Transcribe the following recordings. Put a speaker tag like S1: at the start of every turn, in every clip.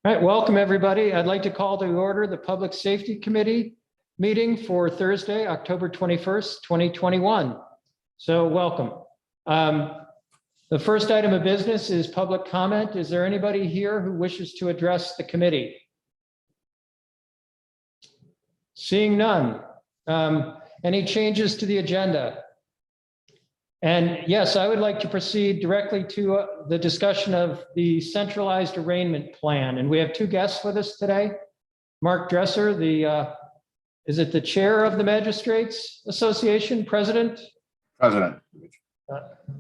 S1: All right, welcome everybody. I'd like to call to order the Public Safety Committee meeting for Thursday, October 21st, 2021. So welcome. The first item of business is public comment. Is there anybody here who wishes to address the committee? Seeing none. Any changes to the agenda? And yes, I would like to proceed directly to the discussion of the centralized arraignment plan. And we have two guests with us today. Mark Dresser, is it the chair of the Magistrates Association, president?
S2: President.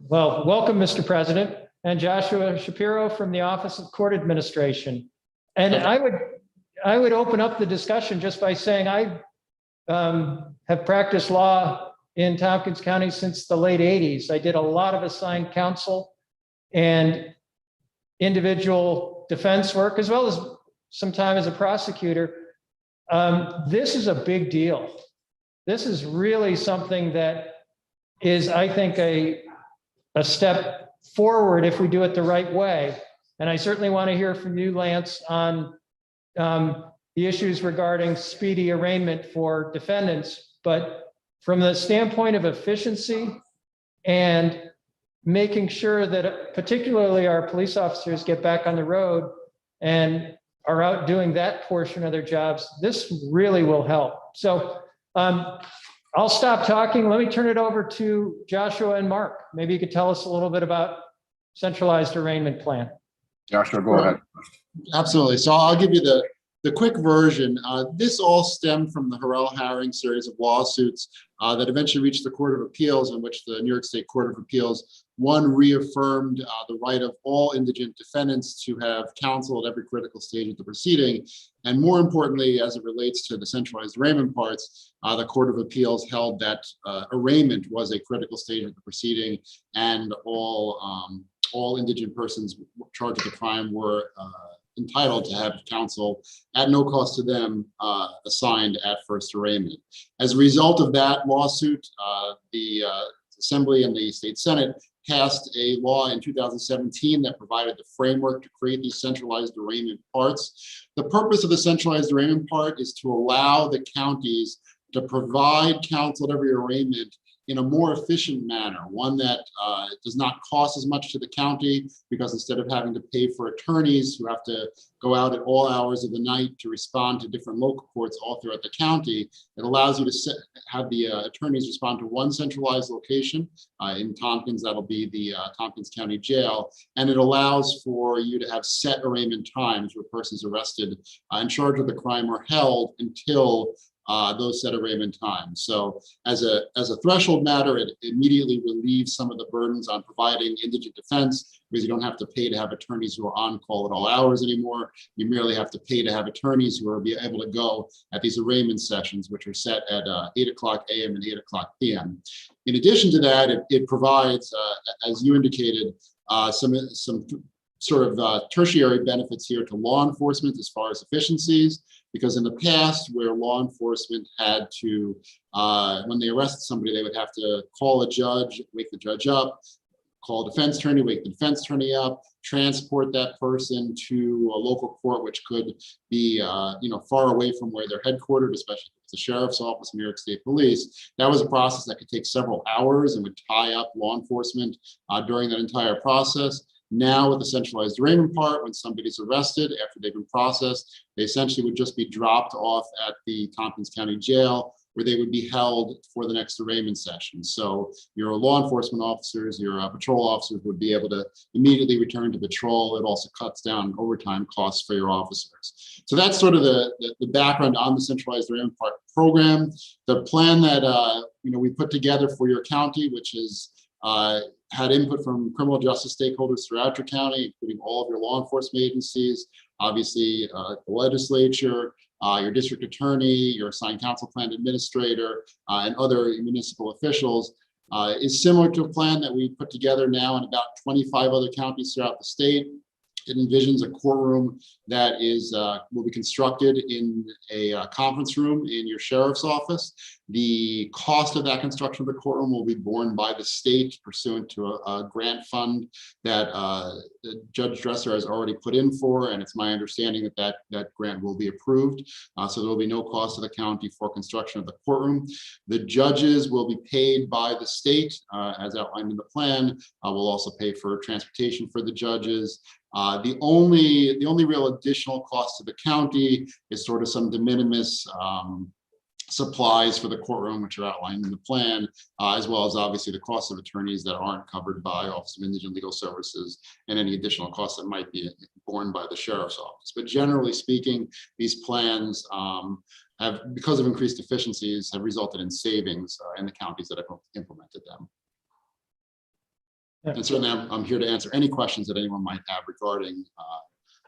S1: Well, welcome, Mr. President, and Joshua Shapiro from the Office of Court Administration. And I would open up the discussion just by saying I have practiced law in Tompkins County since the late 80s. I did a lot of assigned counsel and individual defense work, as well as some time as a prosecutor. This is a big deal. This is really something that is, I think, a step forward if we do it the right way. And I certainly want to hear from you, Lance, on the issues regarding speedy arraignment for defendants. But from the standpoint of efficiency and making sure that particularly our police officers get back on the road and are out doing that portion of their jobs, this really will help. So I'll stop talking. Let me turn it over to Joshua and Mark. Maybe you could tell us a little bit about centralized arraignment plan.
S2: Joshua, go ahead.
S3: Absolutely. So I'll give you the quick version. This all stemmed from the Harrell-Haring series of lawsuits that eventually reached the Court of Appeals, in which the New York State Court of Appeals, one, reaffirmed the right of all indigent defendants to have counsel at every critical stage of the proceeding. And more importantly, as it relates to the centralized arraignment parts, the Court of Appeals held that arraignment was a critical stage of the proceeding, and all indigent persons charged with a crime were entitled to have counsel at no cost to them assigned at first arraignment. As a result of that lawsuit, the Assembly and the State Senate passed a law in 2017 that provided the framework to create these centralized arraignment parts. The purpose of the centralized arraignment part is to allow the counties to provide counsel at every arraignment in a more efficient manner, one that does not cost as much to the county, because instead of having to pay for attorneys who have to go out at all hours of the night to respond to different local courts all throughout the county, it allows you to have the attorneys respond to one centralized location. In Tompkins, that'll be the Tompkins County Jail, and it allows for you to have set arraignment times where persons arrested and charged with the crime are held until those set arraignment times. So as a threshold matter, it immediately relieves some of the burdens on providing indigent defense, because you don't have to pay to have attorneys who are on call at all hours anymore. You merely have to pay to have attorneys who are able to go at these arraignment sessions, which are set at 8 o'clock a.m. and 8 o'clock p.m. In addition to that, it provides, as you indicated, some sort of tertiary benefits here to law enforcement as far as efficiencies, because in the past, where law enforcement had to, when they arrested somebody, they would have to call a judge, wake the judge up, call a defense attorney, wake the defense attorney up, transport that person to a local court, which could be far away from where they're headquartered, especially if it's the sheriff's office, New York State Police. That was a process that could take several hours and would tie up law enforcement during that entire process. Now with the centralized arraignment part, when somebody's arrested after they've been processed, they essentially would just be dropped off at the Tompkins County Jail, where they would be held for the next arraignment session. So your law enforcement officers, your patrol officers would be able to immediately return to patrol. It also cuts down overtime costs for your officers. So that's sort of the background on the centralized arraignment part program. The plan that we put together for your county, which is had input from criminal justice stakeholders throughout your county, including all of your law enforcement agencies, obviously the legislature, your district attorney, your assigned counsel plan administrator, and other municipal officials, is similar to a plan that we put together now in about 25 other counties throughout the state. It envisions a courtroom that will be constructed in a conference room in your sheriff's office. The cost of that construction of the courtroom will be borne by the state pursuant to a grant fund that Judge Dresser has already put in for, and it's my understanding that grant will be approved. So there will be no cost to the county for construction of the courtroom. The judges will be paid by the state, as outlined in the plan. We'll also pay for transportation for the judges. The only real additional cost to the county is sort of some de minimis supplies for the courtroom, which are outlined in the plan, as well as obviously the cost of attorneys that aren't covered by Office of Indigent Legal Services and any additional costs that might be borne by the sheriff's office. But generally speaking, these plans have, because of increased efficiencies, have resulted in savings in the counties that have implemented them. And certainly I'm here to answer any questions that anyone might have regarding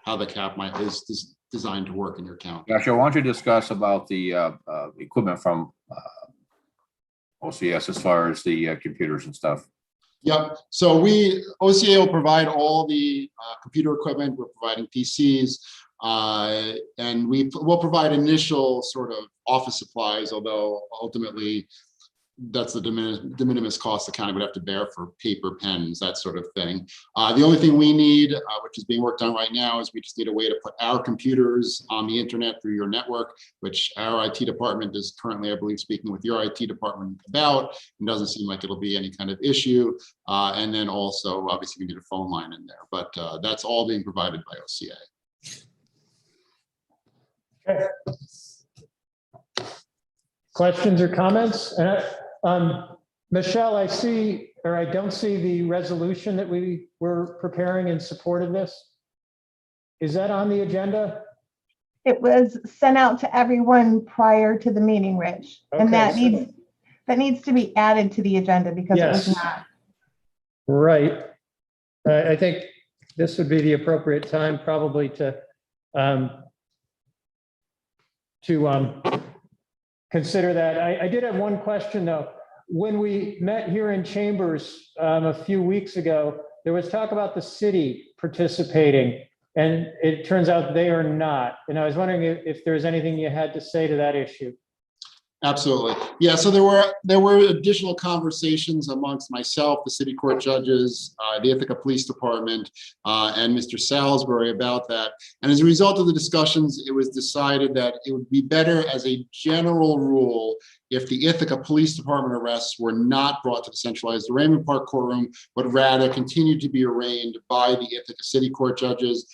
S3: how the CAP is designed to work in your county.
S2: Joshua, why don't you discuss about the equipment from OCS as far as the computers and stuff?
S3: Yep. So OCA will provide all the computer equipment. We're providing PCs, and we will provide initial sort of office supplies, although ultimately that's the de minimis cost the county would have to bear for paper, pens, that sort of thing. The only thing we need, which is being worked on right now, is we just need a way to put our computers on the internet through your network, which our IT department is currently, I believe, speaking with your IT department about. It doesn't seem like it'll be any kind of issue. And then also, obviously, we need a phone line in there, but that's all being provided by OCA.
S1: Okay. Questions or comments? Michelle, I see, or I don't see the resolution that we were preparing in support of this. Is that on the agenda?
S4: It was sent out to everyone prior to the meeting, Rich, and
S1: Okay,
S4: that needs to be added to the agenda because it was
S1: Yes.
S4: not.
S1: Right. I think this would be the appropriate time probably to consider that. I did have one question though. When we met here in chambers a few weeks ago, there was talk about the city participating, and it turns out they are not. And I was wondering if there's anything you had to say to that issue.
S3: Absolutely. Yeah, so there were additional conversations amongst myself, the city court judges, the Ithaca Police Department, and Mr. Salisbury about that. And as a result of the discussions, it was decided that it would be better as a general rule if the Ithaca Police Department arrests were not brought to the centralized arraignment park courtroom, but rather continued to be arraigned by the Ithaca City Court judges,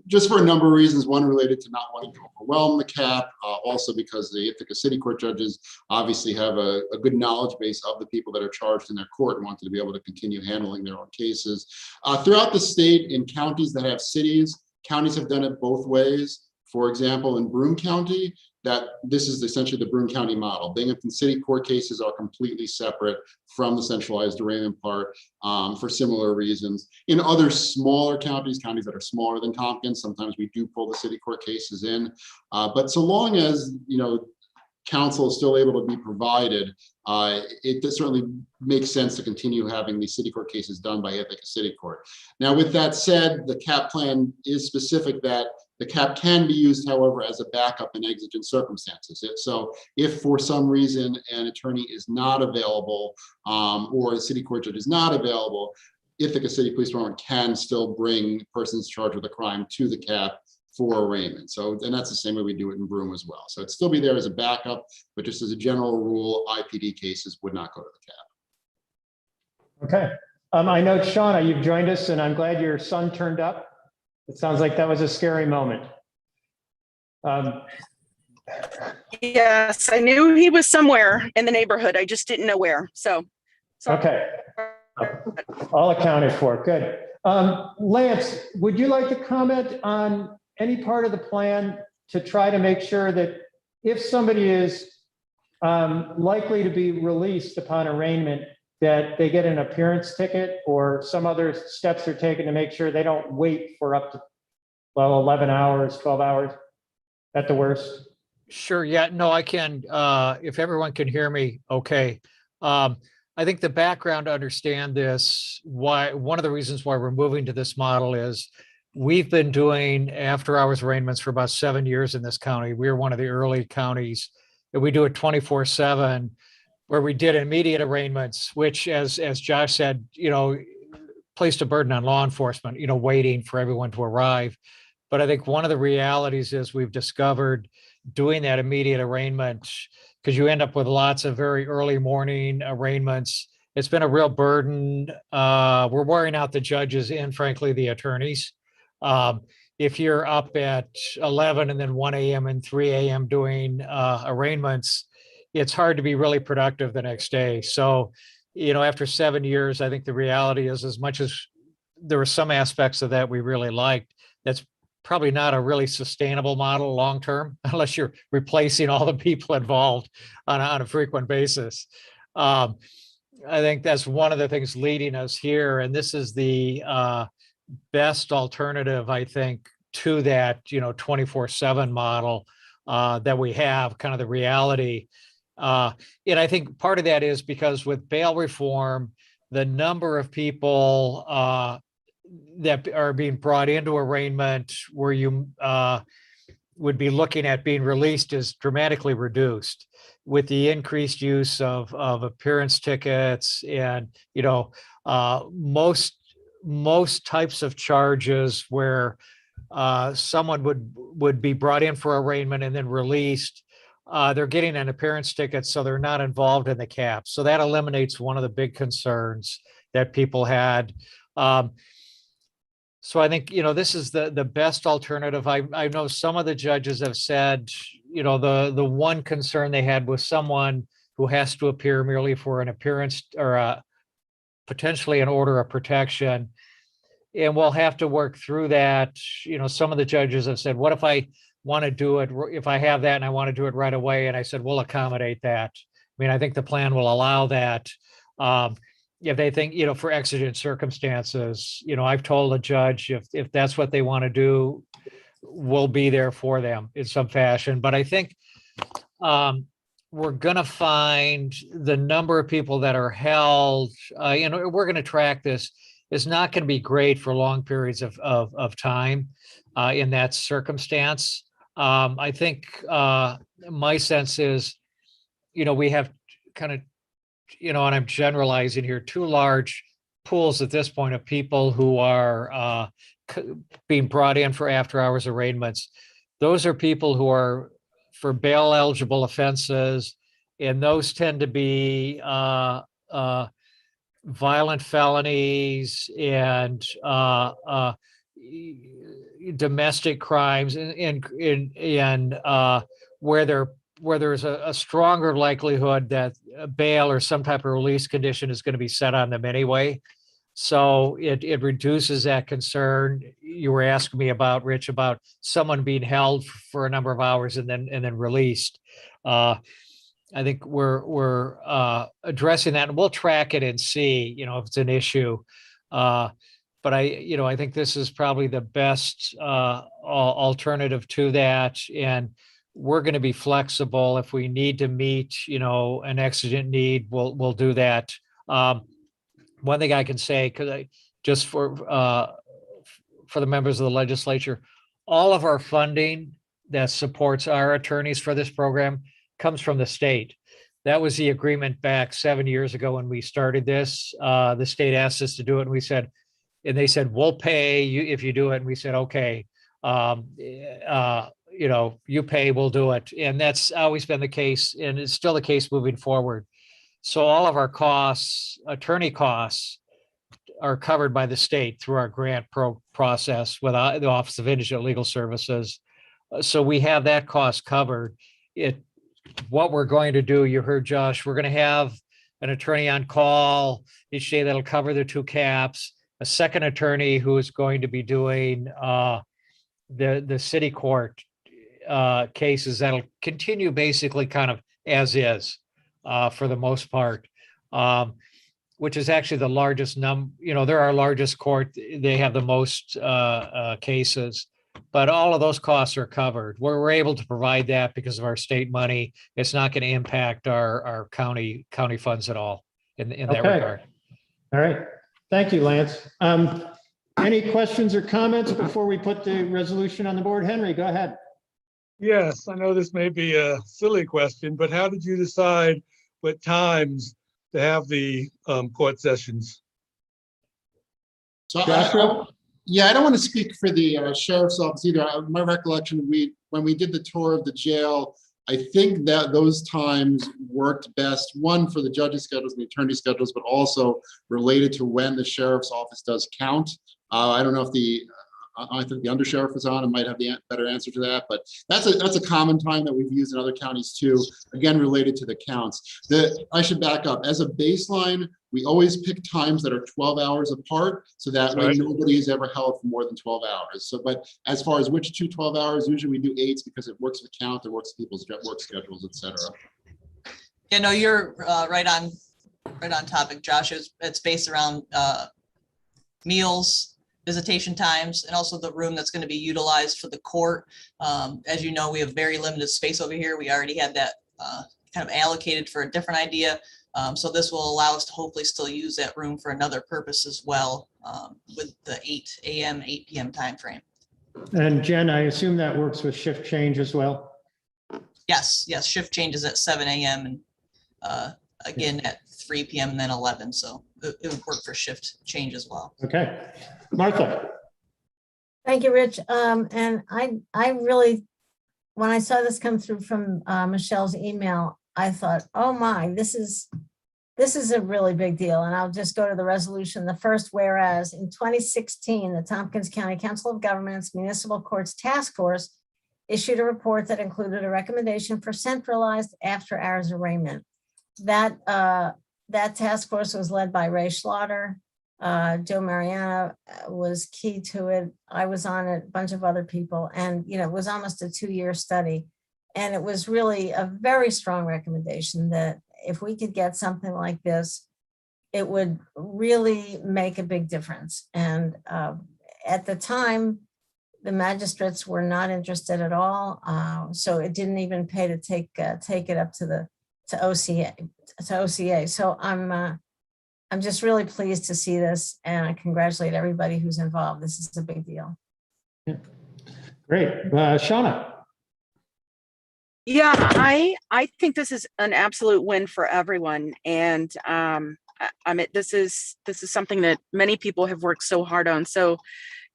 S3: just for a number of reasons. One related to not wanting to overwhelm the CAP, also because the Ithaca City Court judges obviously have a good knowledge base of the people that are charged in their court and wanted to be able to continue handling their own cases. Throughout the state, in counties that have cities, counties have done it both ways. For example, in Broome County, this is essentially the Broome County model. Binghamton City Court cases are completely separate from the centralized arraignment part for similar reasons. In other smaller counties that are smaller than Tompkins, sometimes we do pull the city court cases in. But so long as, counsel is still able to be provided, it certainly makes sense to continue having these city court cases done by Ithaca City Court. Now, with that said, the CAP plan is specific that the CAP can be used, however, as a backup in exigent circumstances. So if for some reason an attorney is not available or a city court judge is not available, Ithaca City Police Department can still bring persons charged with a crime to the CAP for arraignment. And that's the same way we do it in Broome as well. So it'd still be there as a backup, but just as a general rule, IPD cases would not go to the CAP.
S1: Okay. I know, Shauna, you've joined us, and I'm glad your son turned up. It sounds like that was a scary moment.
S5: Yes, I knew he was somewhere in the neighborhood. I just didn't know where. So.
S1: Okay. All accounted for. Good. Lance, would you like to comment on any part of the plan to try to make sure that if somebody is likely to be released upon arraignment, that they get an appearance ticket or some other steps are taken to make sure they don't wait for up to, 11 hours, 12 hours at the worst?
S6: Sure. Yeah, no, I can, if everyone can hear me, okay. I think the background to understand this, why one of the reasons why we're moving to this model is we've been doing after hours arraignments for about 7 years in this county. We're one of the early counties, and we do it 24/7, where we did immediate arraignments, which as Josh said, placed a burden on law enforcement, waiting for everyone to arrive. But I think one of the realities is we've discovered doing that immediate arraignment, because you end up with lots of very early morning arraignments. It's been a real burden. We're wearing out the judges and frankly, the attorneys. If you're up at 11 and then 1 a.m. and 3 a.m. doing arraignments, it's hard to be really productive the next day. So, after 7 years, I think the reality is, as much as there were some aspects of that we really liked, that's probably not a really sustainable model long-term, unless you're replacing all the people involved on a frequent basis. I think that's one of the things leading us here. And this is the best alternative, I think, to that, 24/7 model that we have, kind of the reality. And I think part of that is because with bail reform, the number of people that are being brought into arraignment where you would be looking at being released is dramatically reduced with the increased use of appearance tickets and, most types of charges where someone would be brought in for arraignment and then released. They're getting an appearance ticket, so they're not involved in the cap. So that eliminates one of the big concerns that people had. So I think, this is the best alternative. I know some of the judges have said, the one concern they had was someone who has to appear merely for an appearance or potentially an order of protection. And we'll have to work through that. Some of the judges have said, what if I want to do it, if I have that and I want to do it right away? And I said, we'll accommodate that. I think the plan will allow that. If they think, for exigent circumstances, I've told a judge if that's what they want to do, we'll be there for them in some fashion. But I think we're going to find the number of people that are held, we're going to track this, is not going to be great for long periods of time in that circumstance. I think my sense is, we have kind of, and I'm generalizing here, two large pools at this point of people who are being brought in for after hours arraignments. Those are people who are for bail eligible offenses, and those tend to be violent felonies and domestic crimes, and where there's a stronger likelihood that bail or some type of release condition is going to be set on them anyway. So it reduces that concern. You were asking me about, Rich, about someone being held for a number of hours and then released. I think we're addressing that, and we'll track it and see, if it's an issue. But I think this is probably the best alternative to that. And we're going to be flexible if we need to meet, an exigent need. We'll do that. One thing I can say, because just for the members of the legislature, all of our funding that supports our attorneys for this program comes from the state. That was the agreement back 7 years ago when we started this. The state asked us to do it, and they said, we'll pay you if you do it. And we said, okay, you pay, we'll do it. And that's always been the case, and it's still the case moving forward. So all of our costs, attorney costs, are covered by the state through our grant process with the Office of Indigent Legal Services. So we have that cost covered. What we're going to do, you heard Josh, we're going to have an attorney on call each day that'll cover the two caps, a second attorney who is going to be doing the city court cases that'll continue basically kind of as is for the most part, which is actually the largest they're our largest court. They have the most cases, but all of those costs are covered. We're able to provide that because of our state money. It's not going to impact our county funds at all. in that
S1: Okay.
S6: regard.
S1: All right. Thank you, Lance. Any questions or comments before we put the resolution on the board? Henry, go ahead.
S7: Yes, I know this may be a silly question, but how did you decide what times to have the court sessions?
S3: So
S1: Joshua?
S3: yeah, I don't want to speak for the sheriff's office either. My recollection, when we did the tour of the jail, I think that those times worked best, one for the judges' schedules and the attorney schedules, but also related to when the sheriff's office does count. I don't know if I think the undersheriff is on and might have the better answer to that, but that's a common time that we've used in other counties too, again, related to the counts. I should back up. As a baseline, we always pick times that are 12 hours apart, so that way
S7: Right.
S3: nobody is ever held for more than 12 hours. So, but as far as which 12 hours, usually we do 8s because it works with count, it works with people's work schedules, et cetera.
S8: Yeah, no, you're right on topic, Josh. It's based around meals, visitation times, and also the room that's going to be utilized for the court. As you know, we have very limited space over here. We already had that kind of allocated for a different idea. So this will allow us to hopefully still use that room for another purpose as well, with the 8 a.m., 8 p.m. timeframe.
S1: And Jen, I assume that works with shift change as well?
S8: Yes, shift changes at 7 a.m. and again at 3 p.m. and then 11. So it would work for shift change as well.
S1: Okay. Martha?
S9: Thank you, Rich. And I really, when I saw this come through from Michelle's email, I thought, oh my, this is a really big deal. And I'll just go to the resolution. The first, whereas in 2016, the Tompkins County Council of Governments Municipal Courts Task Force issued a report that included a recommendation for centralized after-hours arraignment. That task force was led by Ray Schlatter. Joe Mariana was key to it. I was on it, a bunch of other people, and it was almost a 2-year study. And it was really a very strong recommendation that if we could get something like this, it would really make a big difference. And at the time, the magistrates were not interested at all. So it didn't even pay to take it up to OCA. So I'm just really pleased to see this, and I congratulate everybody who's involved. This is a big deal.
S1: Yeah. Great. Shauna?
S5: Yeah, I think this is an absolute win for everyone. And I mean, this is something that many people have worked so hard on. So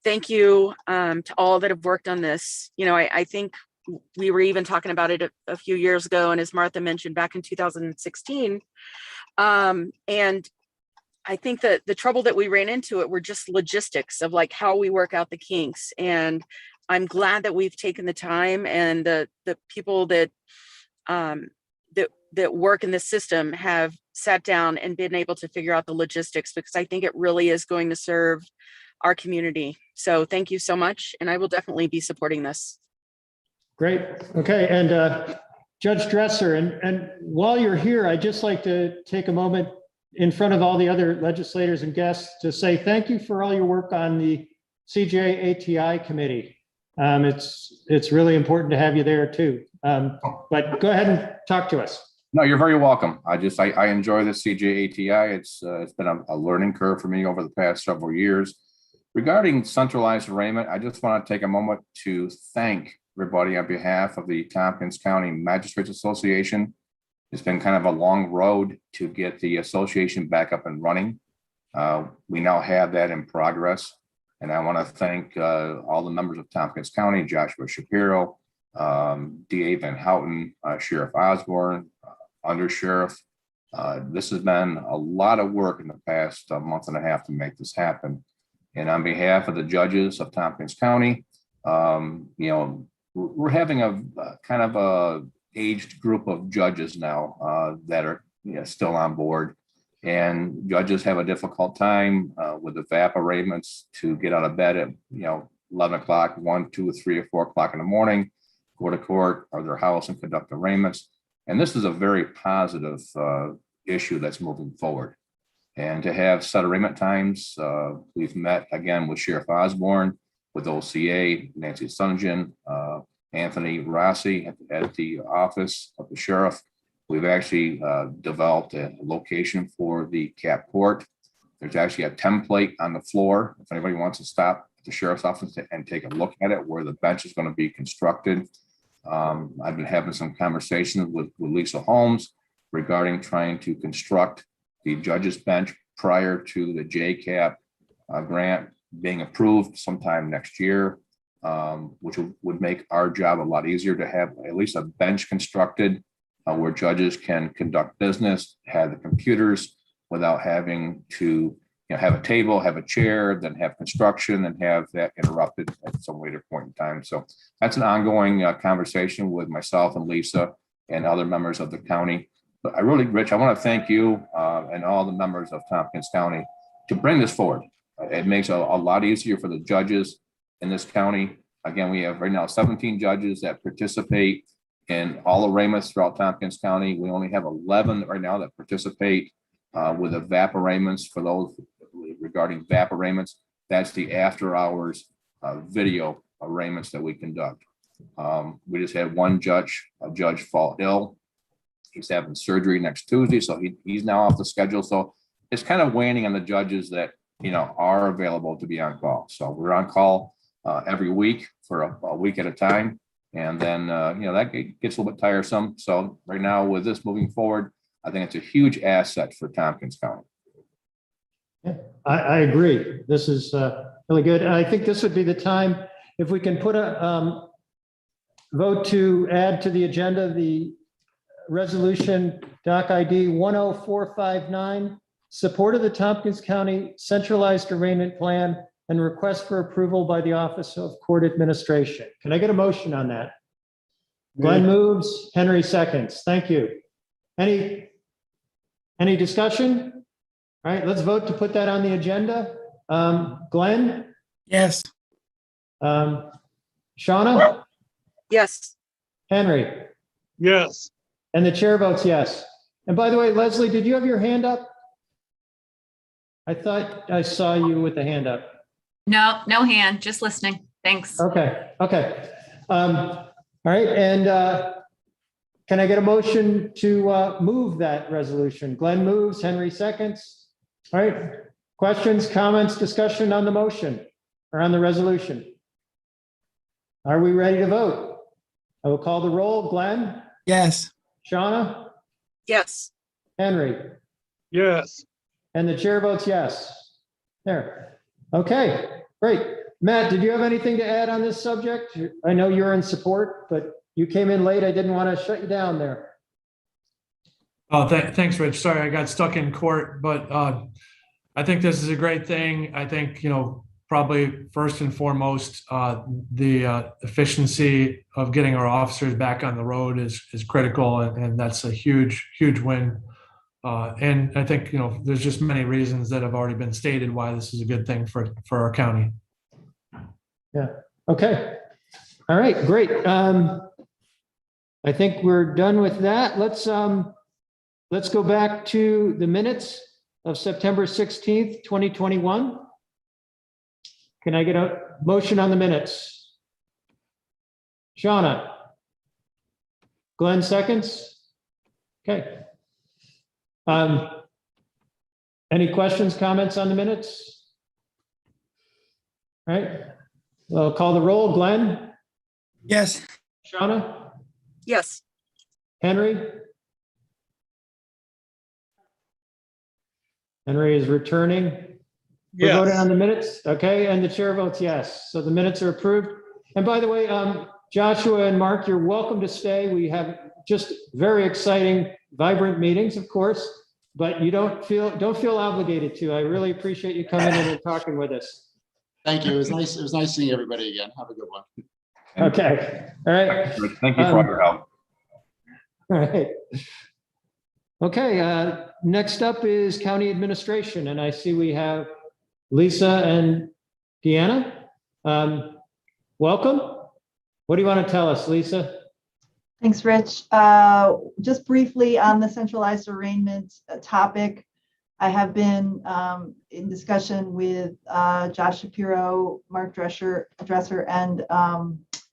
S5: thank you to all that have worked on this. I think we were even talking about it a few years ago, and as Martha mentioned, back in 2016. And I think that the trouble that we ran into were just logistics of like how we work out the kinks. And I'm glad that we've taken the time, and the people that that work in this system have sat down and been able to figure out the logistics, because I think it really is going to serve our community. So thank you so much. And I will definitely be supporting this.
S1: Great. Okay. And Judge Dresser, and while you're here, I'd just like to take a moment in front of all the other legislators and guests to say thank you for all your work on the CJ-ATI committee. It's really important to have you there too. But go ahead and talk to us.
S2: No, you're very welcome. I enjoy the CJ-ATI. It's been a learning curve for me over the past several years. Regarding centralized arraignment, I just want to take a moment to thank everybody on behalf of the Tompkins County Magistrates Association. It's been kind of a long road to get the association back up and running. We now have that in progress. And I want to thank all the members of Tompkins County, Joshua Shapiro, DA Van Houten, Sheriff Osborne, Undersheriff. This has been a lot of work in the past month and a half to make this happen. And on behalf of the judges of Tompkins County, we're having a kind of a aged group of judges now that are still on board. And judges have a difficult time with the VAP arraignments to get out of bed at 11 o'clock, 1, 2, 3, or 4 o'clock in the morning, go to court or their house and conduct arraignments. And this is a very positive issue that's moving forward. And to have set arraignment times, we've met again with Sheriff Osborne, with OCA, Nancy Sungen, Anthony Rossi at the office of the sheriff. We've actually developed a location for the cap court. There's actually a template on the floor. If anybody wants to stop at the sheriff's office and take a look at it, where the bench is going to be constructed. I've been having some conversations with Lisa Holmes regarding trying to construct the judge's bench prior to the JCAP grant being approved sometime next year, which would make our job a lot easier to have at least a bench constructed where judges can conduct business, have the computers without having to have a table, have a chair, then have construction and have that interrupted at some later point in time. So that's an ongoing conversation with myself and Lisa and other members of the county. But I really, Rich, I want to thank you and all the members of Tompkins County to bring this forward. It makes a lot easier for the judges in this county. Again, we have right now 17 judges that participate in all arraignments throughout Tompkins County. We only have 11 right now that participate with the VAP arraignments. For those regarding VAP arraignments, that's the after hours video arraignments that we conduct. We just had one judge fall ill. He's having surgery next Tuesday, so he's now off the schedule. So it's kind of waning on the judges that are available to be on call. So we're on call every week for a week at a time, and then that gets a little bit tiresome. So right now, with this moving forward, I think it's a huge asset for Tompkins County.
S1: Yeah, I agree. This is really good. And I think this would be the time if we can put a vote to add to the agenda the resolution doc ID 10459, support of the Tompkins County Centralized Arraignment Plan and request for approval by the Office of Court Administration. Can I get a motion on that? Glenn moves, Henry seconds. Thank you. Any discussion? All right, let's vote to put that on the agenda. Glenn?
S10: Yes.
S1: Shauna?
S5: Yes.
S1: Henry?
S7: Yes.
S1: And the chair votes yes. And by the way, Leslie, did you have your hand up? I thought I saw you with the hand up.
S11: No, no hand, just listening. Thanks.
S1: Okay. All right, and can I get a motion to move that resolution? Glenn moves, Henry seconds. All right, questions, comments, discussion on the motion or on the resolution? Are we ready to vote? I will call the roll. Glenn?
S10: Yes.
S1: Shauna?
S5: Yes.
S1: Henry?
S7: Yes.
S1: And the chair votes yes. There. Okay, great. Matt, did you have anything to add on this subject? I know you're in support, but you came in late. I didn't want to shut you down there.
S10: Oh, thanks, Rich. Sorry, I got stuck in court, but I think this is a great thing. I think, probably first and foremost, the efficiency of getting our officers back on the road is critical, and that's a huge win. And I think, there's just many reasons that have already been stated why this is a good thing for our county.
S1: Yeah. Okay. All right, great. I think we're done with that. Let's go back to the minutes of September 16th, 2021. Can I get a motion on the minutes? Shauna? Glenn seconds? Okay. Any questions, comments on the minutes? All right. I'll call the roll. Glenn?
S10: Yes.
S1: Shauna?
S5: Yes.
S1: Henry? Henry is returning. We're voting on the minutes. Okay, and the chair votes yes. So the minutes are approved. And by the way, Joshua and Mark, you're welcome to stay. We have just very exciting, vibrant meetings, of course, but you don't feel obligated to. I really appreciate you coming in and talking with us.
S3: Thank you. It was nice seeing everybody again. Have a good one.
S1: Okay. All right.
S2: Thank you for all your help.
S1: All right. Okay. Next up is county administration, and I see we have Lisa and Deanna. Welcome. What do you want to tell us, Lisa?
S4: Thanks, Rich. Just briefly on the centralized arraignment topic, I have been in discussion with Josh Shapiro, Mark Dresser, and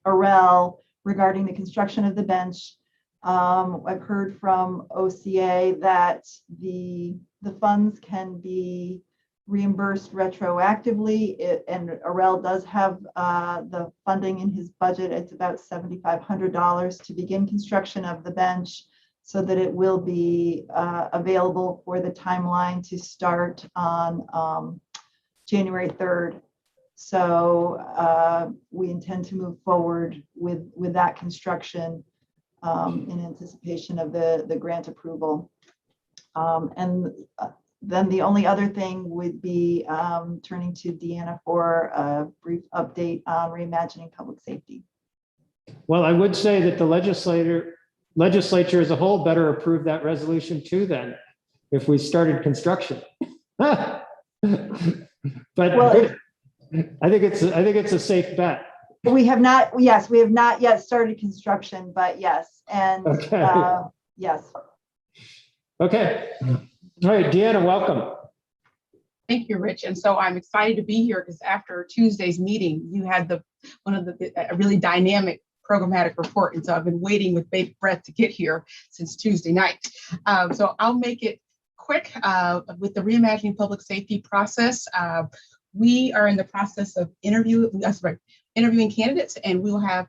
S4: Arel regarding the construction of the bench. I've heard from OCA that the funds can be reimbursed retroactively, and Arel does have the funding in his budget. It's about $7,500 to begin construction of the bench, so that it will be available for the timeline to start on January 3rd. So we intend to move forward with that construction in anticipation of the grant approval. And then the only other thing would be turning to Deanna for a brief update on reimagining public safety.
S1: Well, I would say that the legislature as a whole better approve that resolution too then, if we started construction. But
S4: Well,
S1: I think it's a safe bet.
S4: we have not yet started construction, but yes, and
S1: Okay.
S4: yes.
S1: Okay. All right, Deanna, welcome.
S12: Thank you, Rich. And so I'm excited to be here because after Tuesday's meeting, you had a really dynamic programmatic report. And so I've been waiting with bated breath to get here since Tuesday night. So I'll make it quick with the Reimagining Public Safety process. We are in the process of interviewing candidates, and we will have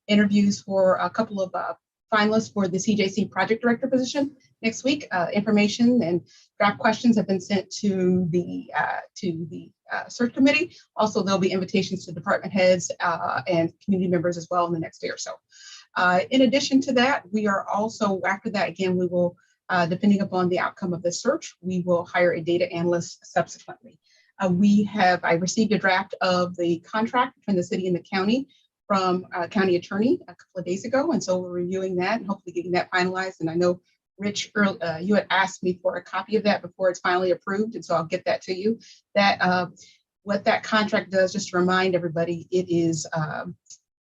S12: interviews for a couple of finalists for the CJC project director position next week. Information and draft questions have been sent to the search committee. Also, there'll be invitations to department heads and community members as well in the next day or so. In addition to that, we are also, after that, again, we will, depending upon the outcome of the search, we will hire a data analyst subsequently. I received a draft of the contract between the city and the county from county attorney a couple of days ago. And so we're reviewing that and hopefully getting that finalized. And I know, Rich, you had asked me for a copy of that before it's finally approved. And so I'll get that to you. That what that contract does, just to remind everybody, it is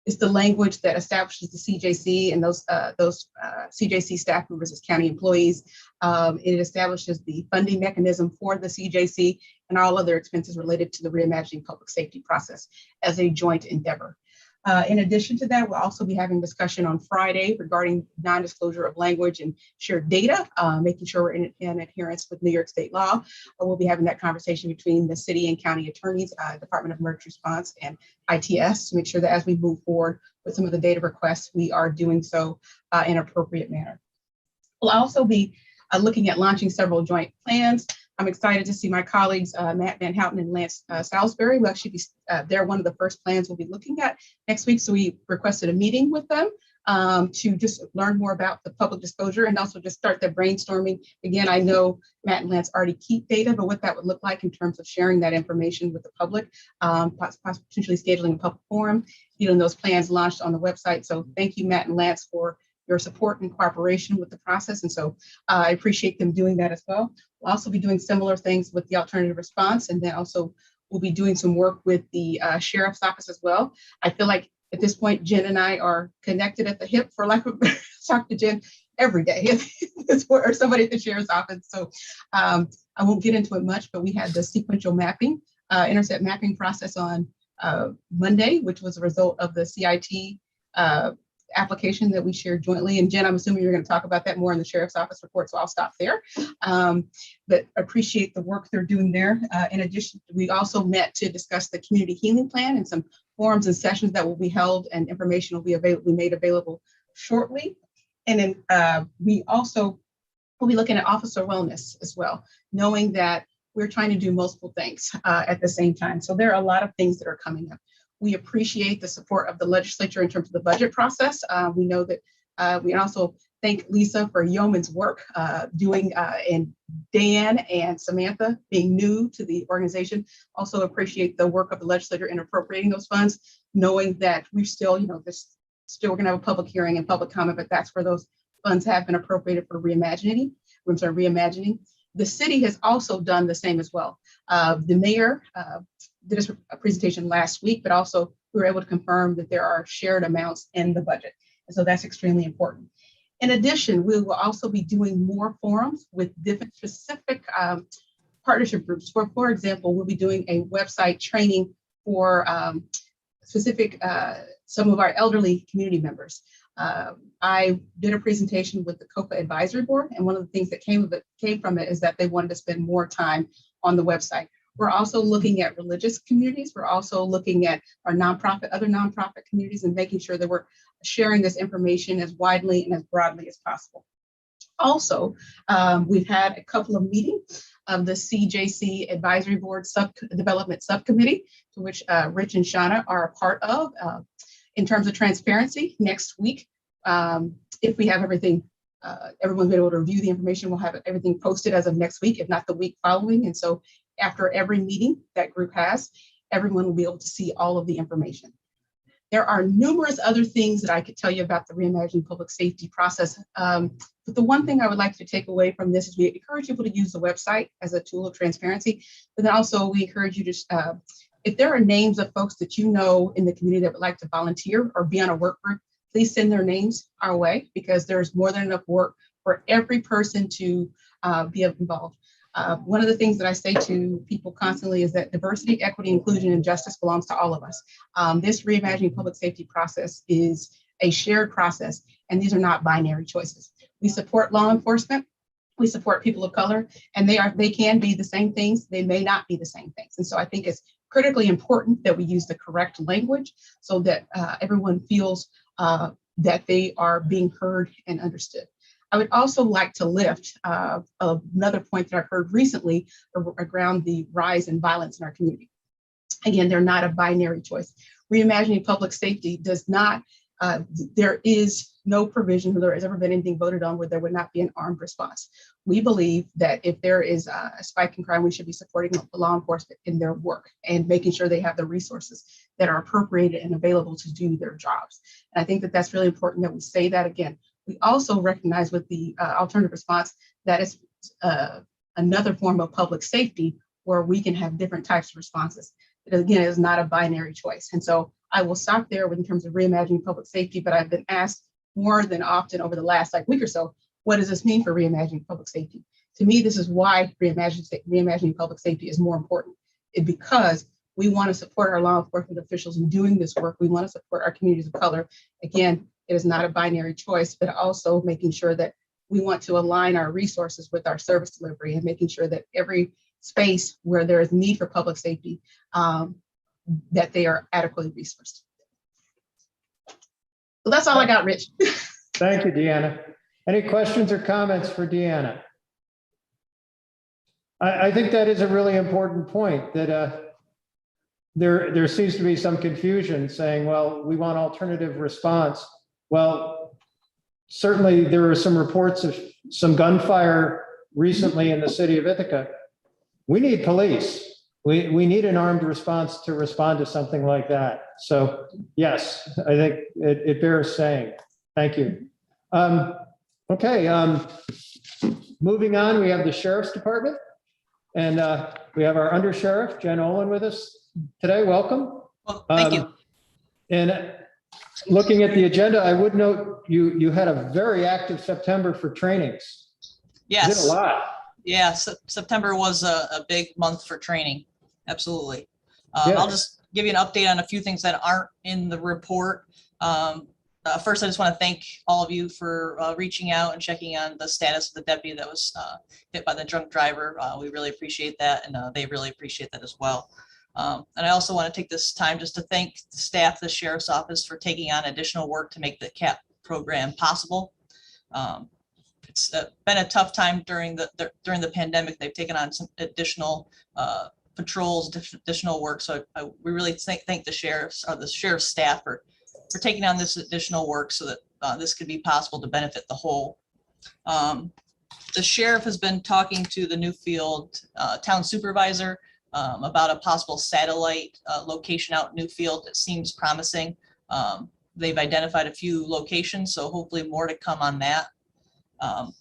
S12: it's the language that establishes the CJC and those CJC staff members as county employees. It establishes the funding mechanism for the CJC and all other expenses related to the Reimagining Public Safety process as a joint endeavor. In addition to that, we'll also be having discussion on Friday regarding non-disclosure of language and shared data, making sure we're in adherence with New York State law. We'll be having that conversation between the city and county attorneys, Department of Emergency Response, and ITS to make sure that as we move forward with some of the data requests, we are doing so in an appropriate manner. We'll also be looking at launching several joint plans. I'm excited to see my colleagues, Matt Van Houten and Lance Salisbury. We'll actually be, they're one of the first plans we'll be looking at next week. So we requested a meeting with them to just learn more about the public disclosure and also just start the brainstorming. Again, I know Matt and Lance already keep data, but what that would look like in terms of sharing that information with the public, potentially scheduling a public forum, getting those plans launched on the website. So thank you, Matt and Lance, for your support and cooperation with the process. And so I appreciate them doing that as well. We'll also be doing similar things with the alternative response. And then also we'll be doing some work with the sheriff's office as well. I feel like at this point, Jen and I are connected at the hip, for lack of talk to Jen every day or somebody at the sheriff's office. So I won't get into it much, but we had the sequential mapping, intercept mapping process on Monday, which was a result of the CIT application that we shared jointly. And Jen, I'm assuming you're going to talk about that more in the sheriff's office report, so I'll stop there. But appreciate the work they're doing there. In addition, we also met to discuss the community healing plan and some forums and sessions that will be held, and information will be made available shortly. And then we also will be looking at officer wellness as well, knowing that we're trying to do multiple things at the same time. So there are a lot of things that are coming up. We appreciate the support of the legislature in terms of the budget process. We know that we also thank Lisa for yeoman's work and Dan and Samantha being new to the organization. Also appreciate the work of the legislature in appropriating those funds, knowing that we still, we're going to have a public hearing and public comment, but that's where those funds have been appropriated for reimagining. The city has also done the same as well. The mayor did a presentation last week, but also we were able to confirm that there are shared amounts in the budget. And so that's extremely important. In addition, we will also be doing more forums with different specific partnership groups. For example, we'll be doing a website training for specific some of our elderly community members. I did a presentation with the COPA Advisory Board, and one of the things that came from it is that they wanted to spend more time on the website. We're also looking at religious communities. We're also looking at our other nonprofit communities, and making sure that we're sharing this information as widely and as broadly as possible. Also, we've had a couple of meetings of the CJC Advisory Board Development Subcommittee, to which Rich and Shauna are a part of. In terms of transparency, next week, if we have everything, everyone's been able to review the information, we'll have everything posted as of next week, if not the week following. And so after every meeting that group has, everyone will be able to see all of the information. There are numerous other things that I could tell you about the Reimagining Public Safety process. But the one thing I would like to take away from this is we encourage people to use the website as a tool of transparency, but then also we encourage you to, if there are names of folks that you know in the community that would like to volunteer or be on a work group, please send their names our way, because there's more than enough work for every person to be involved. One of the things that I say to people constantly is that diversity, equity, inclusion, and justice belongs to all of us. This Reimagining Public Safety process is a shared process, and these are not binary choices. We support law enforcement, we support people of color, and they can be the same things, they may not be the same things. And so I think it's critically important that we use the correct language so that everyone feels that they are being heard and understood. I would also like to lift another point that I've heard recently around the rise in violence in our community. Again, they're not a binary choice. Reimagining public safety does not, there is no provision, or there has ever been anything voted on where there would not be an armed response. We believe that if there is a spike in crime, we should be supporting law enforcement in their work and making sure they have the resources that are appropriated and available to do their jobs. And I think that that's really important that we say that again. We also recognize with the alternative response that is another form of public safety where we can have different types of responses. It again is not a binary choice. And so I will stop there in terms of reimagining public safety, but I've been asked more than often over the last week or so, what does this mean for reimagining public safety? To me, this is why reimagining public safety is more important, because we want to support our law enforcement officials in doing this work. We want to support our communities of color. Again, it is not a binary choice, but also making sure that we want to align our resources with our service delivery and making sure that every space where there is need for public safety, that they are adequately resourced. So that's all I got, Rich.
S1: Thank you, Deanna. Any questions or comments for Deanna? I think that is a really important point, that there seems to be some confusion saying, well, we want alternative response. Well, certainly there were some reports of some gunfire recently in the city of Ithaca. We need police. We need an armed response to respond to something like that. So yes, I think it bears saying. Thank you. Okay, moving on, we have the Sheriff's Department, and we have our Undersheriff, Jen Olin, with us today. Welcome.
S8: Well, thank you.
S1: And looking at the agenda, I would note you had a very active September for trainings.
S8: Yes.
S1: You did a lot.
S8: Yeah, September was a big month for training. Absolutely.
S1: Yeah.
S8: I'll just give you an update on a few things that aren't in the report. First, I just want to thank all of you for reaching out and checking on the status of the deputy that was hit by the drunk driver. We really appreciate that, and they really appreciate that as well. And I also want to take this time just to thank the staff of the Sheriff's Office for taking on additional work to make the CAP program possible. It's been a tough time during the pandemic. They've taken on some additional patrols, additional work. So we really thank the sheriff's staff for taking on this additional work so that this could be possible to benefit the whole. The sheriff has been talking to the Newfield town supervisor about a possible satellite location out in Newfield. It seems promising. They've identified a few locations, so hopefully more to come on that.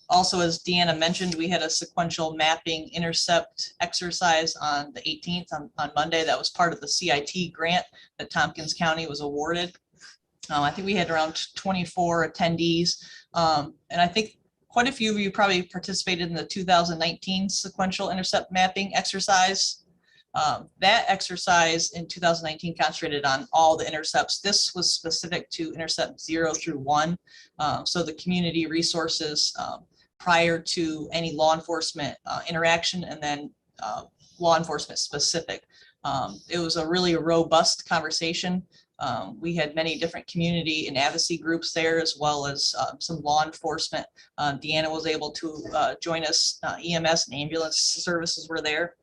S8: Also, as Deanna mentioned, we had a sequential mapping intercept exercise on the 18th on Monday. That was part of the CIT grant that Tompkins County was awarded. I think we had around 24 attendees, and I think quite a few of you probably participated in the 2019 sequential intercept mapping exercise. That exercise in 2019 concentrated on all the intercepts. This was specific to intercept 0 through 1. So the community resources prior to any law enforcement interaction, and then law enforcement specific. It was a really robust conversation. We had many different community and advocacy groups there, as well as some law enforcement. Deanna was able to join us. EMS and ambulance services were there.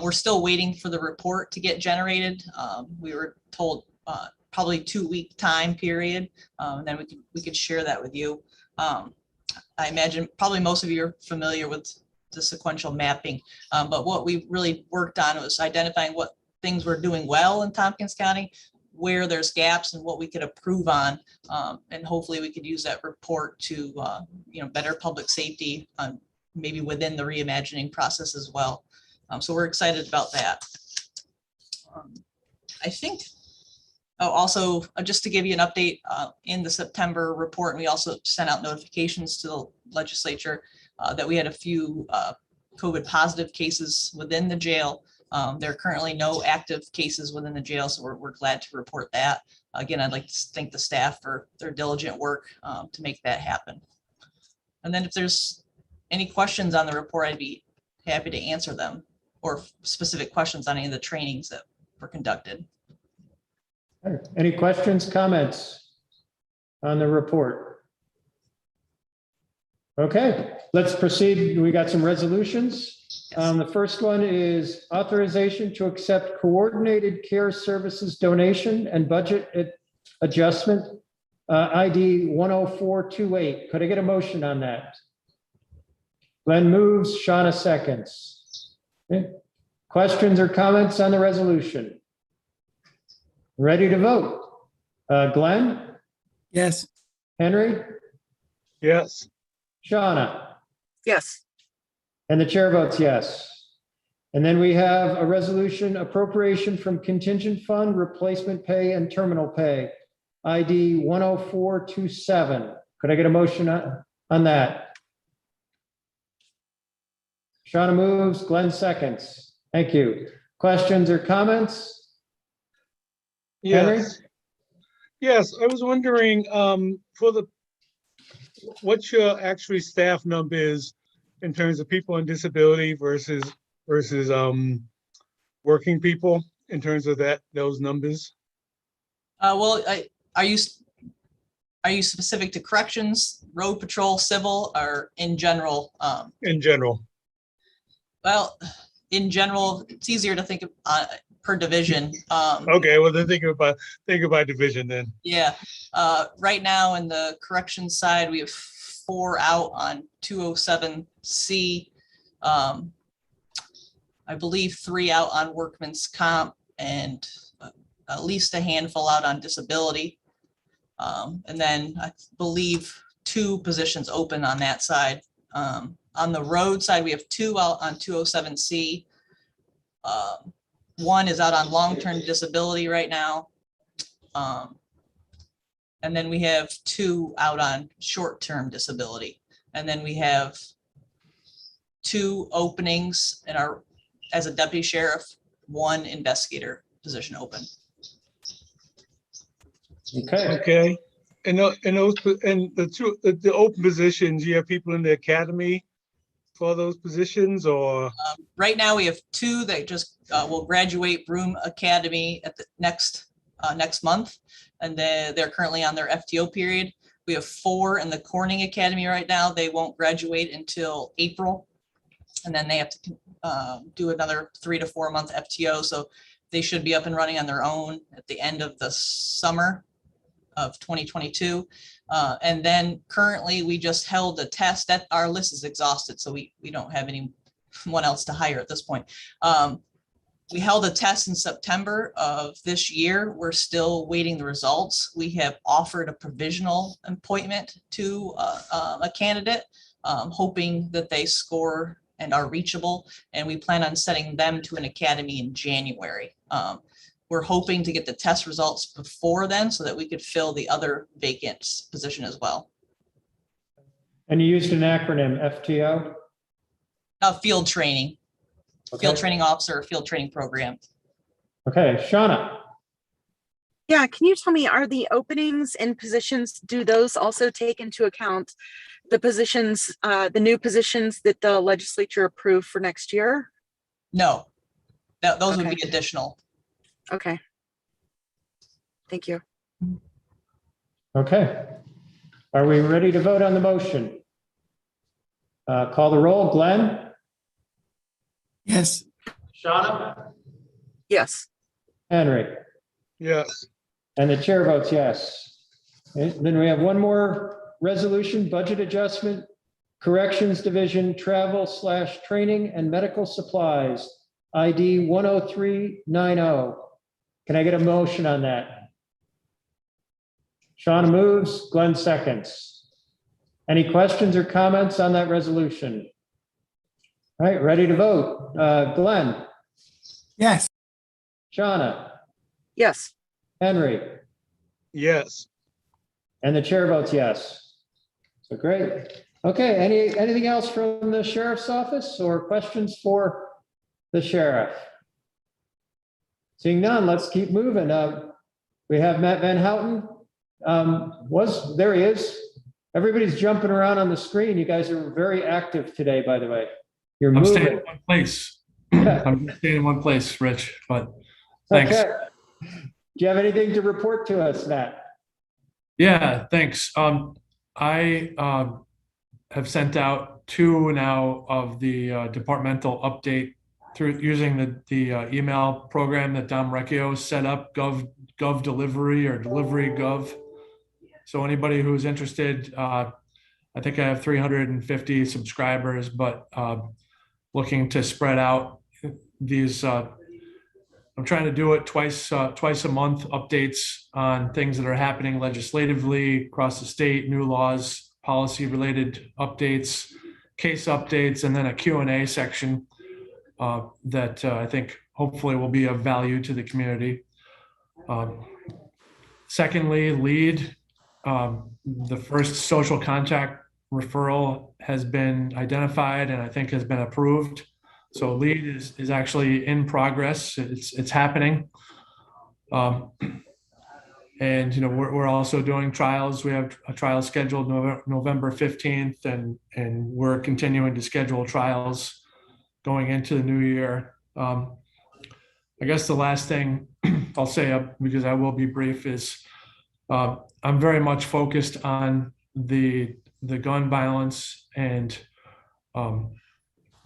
S8: We're still waiting for the report to get generated. We were told probably 2-week time period, and then we could share that with you. I imagine probably most of you are familiar with the sequential mapping, but what we really worked on was identifying what things we're doing well in Tompkins County, where there's gaps, and what we could improve on, and hopefully we could use that report to better public safety, maybe within the reimagining process as well. So we're excited about that. I think, also just to give you an update, in the September report, we also sent out notifications to the legislature that we had a few COVID positive cases within the jail. There are currently no active cases within the jail, so we're glad to report that. Again, I'd like to thank the staff for their diligent work to make that happen. And then if there's any questions on the report, I'd be happy to answer them, or specific questions on any of the trainings that were conducted.
S1: Any questions, comments on the report? Okay, let's proceed. We got some resolutions. The first one is authorization to accept coordinated care services donation and budget adjustment, ID 10428. Could I get a motion on that? Glenn moves, Shauna seconds. Okay. Questions or comments on the resolution? Ready to vote? Glenn?
S13: Yes.
S1: Henry?
S7: Yes.
S1: Shauna?
S5: Yes.
S1: And the chair votes yes. And then we have a resolution appropriation from contingent fund, replacement pay and terminal pay, ID 10427. Could I get a motion on that? Shauna moves, Glenn seconds. Thank you. Questions or comments? Henry?
S7: Yes. Yes, I was wondering, what your actually staff number is in terms of people on disability versus working people, in terms of those numbers?
S8: Well, are you specific to corrections, road patrol, civil, or in general?
S7: In general.
S8: Well, in general, it's easier to think of per division.
S7: Okay, well then think about division then.
S8: Yeah, right now in the corrections side, we have 4 out on 207C. I believe 3 out on workman's comp, and at least a handful out on disability. And then I believe 2 positions open on that side. On the road side, we have 2 out on 207C. 1 is out on long-term disability right now. And then we have 2 out on short-term disability. And then we have 2 openings in our, as a deputy sheriff, 1 investigator position open.
S1: Okay.
S7: Okay. And the open positions, you have people in the academy for those positions, or?
S8: Right now we have 2 that just will graduate Broom Academy at the next month, and they're currently on their FTO period. We have 4 in the Corning Academy right now. They won't graduate until April, and then they have to do another 3 to 4 month FTO. So they should be up and running on their own at the end of the summer of 2022. And then currently we just held a test. That our list is exhausted, so we don't have anyone else to hire at this point. We held a test in September of this year. We're still waiting the results. We have offered a provisional appointment to a candidate, hoping that they score and are reachable, and we plan on sending them to an academy in January. We're hoping to get the test results before then so that we could fill the other vacant position as well.
S1: And you used an acronym, FTO?
S8: Field training. field
S1: Okay.
S8: training officer or field training program.
S1: Okay, Shauna.
S5: Yeah, can you tell me, are the openings and positions, do those also take into account the positions, the new positions that the legislature approved for next year?
S8: No, those would
S5: Okay.
S8: be additional.
S5: Okay. Thank you.
S1: Okay. Are we ready to vote on the motion? Call the roll. Glenn?
S13: Yes.
S1: Shauna?
S5: Yes.
S1: Henry?
S7: Yes.
S1: And the chair votes yes. Okay, then we have one more resolution, budget adjustment, Corrections Division, travel/training and medical supplies, ID 10390. Can I get a motion on that? Shauna moves, Glenn seconds. Any questions or comments on that resolution? All right, ready to vote. Glenn,
S13: Yes.
S1: Shauna,
S5: Yes.
S1: Henry,
S7: Yes.
S1: and the chair votes yes. So great. Okay, anything else from the sheriff's office or questions for the sheriff? Seeing none, let's keep moving. We have Matt Van Houten. There he is. Everybody's jumping around on the screen. You guys are very active today, by the way. You're
S10: I'm staying
S1: moving.
S10: in one place.
S1: Yeah.
S10: I'm staying in one place, Rich, but thanks.
S1: Okay. Do you have anything to report to us, Matt?
S10: Yeah, thanks. I have sent out 2 now of the departmental update through using the email program that Dom Recchio set up, Gov Delivery or Delivery Gov. So anybody who's interested, I think I have 350 subscribers, but looking to spread out these. I'm trying to do it twice a month, updates on things that are happening legislatively across the state, new laws, policy related updates, case updates, and then a Q&A section that I think hopefully will be of value to the community. Secondly, LEAD, the first social contact referral has been identified and I think has been approved. So LEAD is actually in progress. It's happening. And we're also doing trials. We have a trial scheduled November 15th, and we're continuing to schedule trials going into the new year. I guess the last thing I'll say, because I will be brief, is I'm very much focused on the gun violence and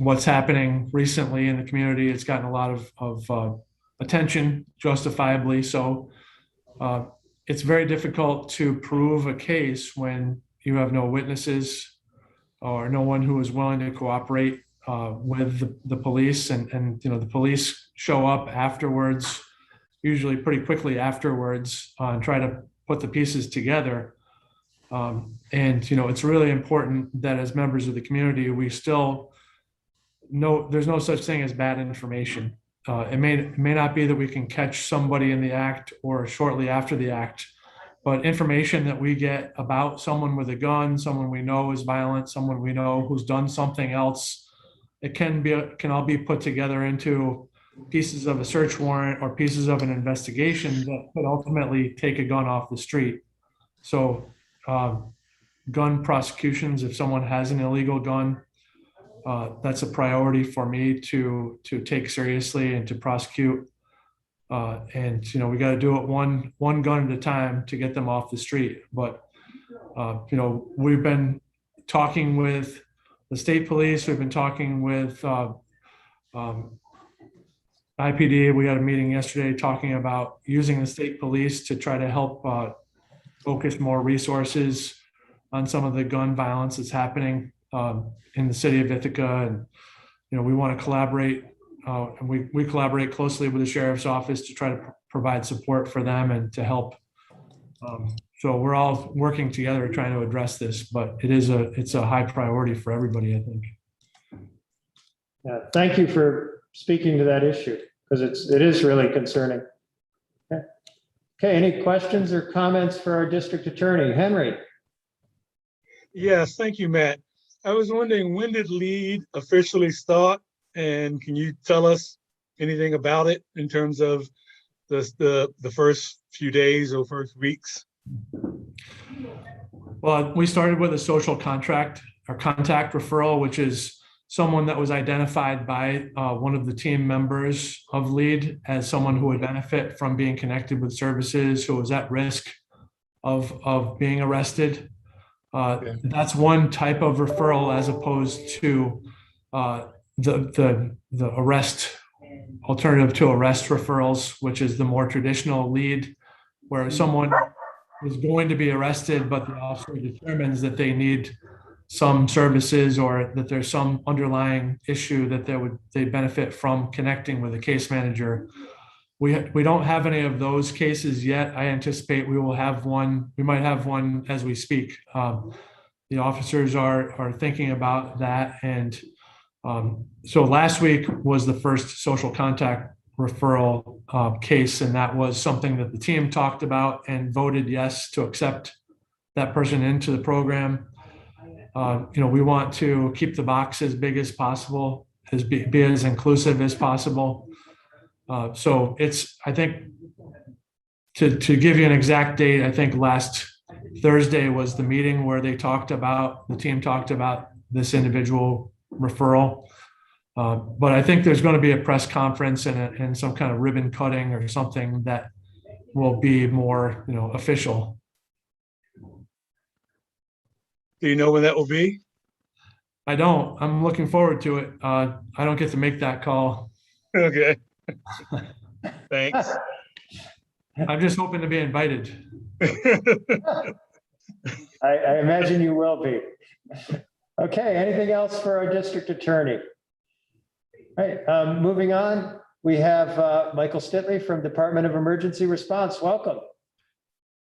S10: what's happening recently in the community. It's gotten a lot of attention, justifiably so. It's very difficult to prove a case when you have no witnesses or no one who is willing to cooperate with the police, and the police show up afterwards, usually pretty quickly afterwards, and try to put the pieces together. And it's really important that as members of the community, we still know there's no such thing as bad information. It may not be that we can catch somebody in the act or shortly after the act, but information that we get about someone with a gun, someone we know is violent, someone we know who's done something else, it can all be put together into pieces of a search warrant or pieces of an investigation that could ultimately take a gun off the street. So gun prosecutions, if someone has an illegal gun, that's a priority for me to take seriously and to prosecute. And we got to do it one gun at a time to get them off the street. But we've been talking with the state police. We've been talking with IPD. We had a meeting yesterday talking about using the state police to try to help focus more resources on some of the gun violence that's happening in the city of Ithaca. And we want to collaborate, and we collaborate closely with the sheriff's office to try to provide support for them and to help. So we're all working together trying to address this, but it's a high priority for everybody, I think.
S1: Yeah, thank you for speaking to that issue, because it is really concerning. Okay, any questions or comments for our district attorney? Henry?
S7: Yes, thank you, Matt. I was wondering, when did LEAD officially start? And can you tell us anything about it in terms of the first few days or first weeks?
S10: Well, we started with a social contract or contact referral, which is someone that was identified by one of the team members of LEAD as someone who would benefit from being connected with services, who was at risk of being arrested. That's one type of referral as opposed to the arrest, alternative to arrest referrals, which is the more traditional LEAD, where someone is going to be arrested, but the officer determines that they need some services or that there's some underlying issue that they benefit from connecting with a case manager. We don't have any of those cases yet. I anticipate we will have one. We might have one as we speak. The officers are thinking about that. And so last week was the first social contact referral case, and that was something that the team talked about and voted yes to accept that person into the program. We want to keep the box as big as possible, be as inclusive as possible. So I think to give you an exact date, I think last Thursday was the meeting where the team talked about this individual referral. But I think there's going to be a press conference and some kind of ribbon cutting or something that will be more, official.
S7: Do you know when that will be?
S10: I don't. I'm looking forward to it. I don't get to make that call.
S7: Okay. Thanks.
S10: I'm just hoping to be invited.
S1: I imagine you will be. Okay, anything else for our district attorney? All right, moving on, we have Michael Stitley from Department of Emergency Response. Welcome.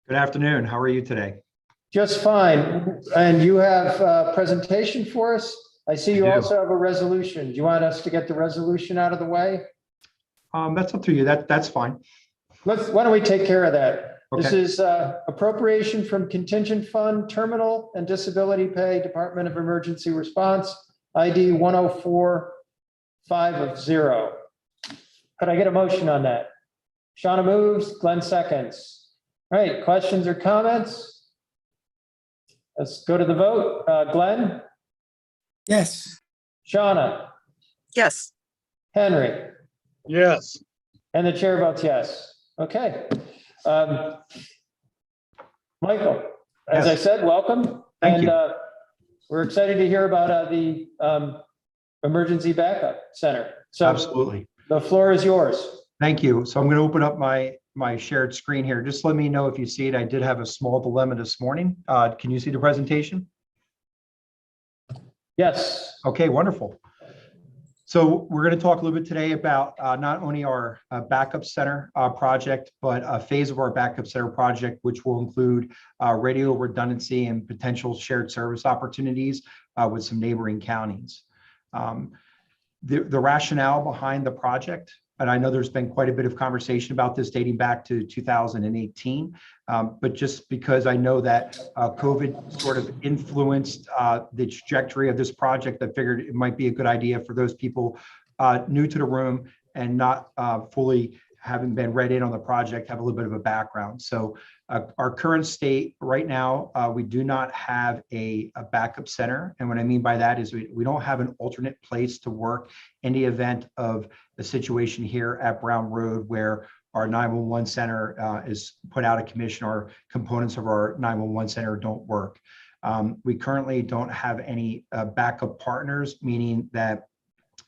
S14: Good afternoon. How are you today?
S1: Just fine. And you have a presentation for us? I see you also have a resolution. Do you want us to get the resolution out of the way?
S14: That's up to you. That's fine.
S1: Why don't we take care of that?
S14: Okay.
S1: This is appropriation from contingent fund, terminal and disability pay, Department of Emergency Response, ID 1045 Could I get a motion on that? Shauna moves, Glenn seconds. All right, questions or comments? Let's go to the vote. Glenn?
S13: Yes.
S1: Shauna?
S5: Yes.
S1: Henry?
S7: Yes.
S1: And the chair votes yes. Okay. Michael, as I said, welcome.
S14: Thank you.
S1: We're excited to hear about the Emergency Backup Center. So
S14: Absolutely.
S1: The floor is yours.
S14: Thank you. So I'm going to open up my shared screen here. Just let me know if you see it. I did have a small dilemma this morning. Can you see the presentation?
S1: Yes.
S14: Okay, wonderful. So we're going to talk a little bit today about not only our backup center project, but a phase of our backup center project, which will include radio redundancy and potential shared service opportunities with some neighboring counties. The rationale behind the project, and I know there's been quite a bit of conversation about this dating back to 2018, but just because I know that COVID sort of influenced the trajectory of this project, I figured it might be a good idea for those people new to the room and not fully having been read in on the project, have a little bit of a background. So our current state right now, we do not have a backup center. And what I mean by that is we don't have an alternate place to work in the event of a situation here at Brown Road where our 911 center is put out of commission or components of our 911 center don't work. We currently don't have any backup partners, meaning that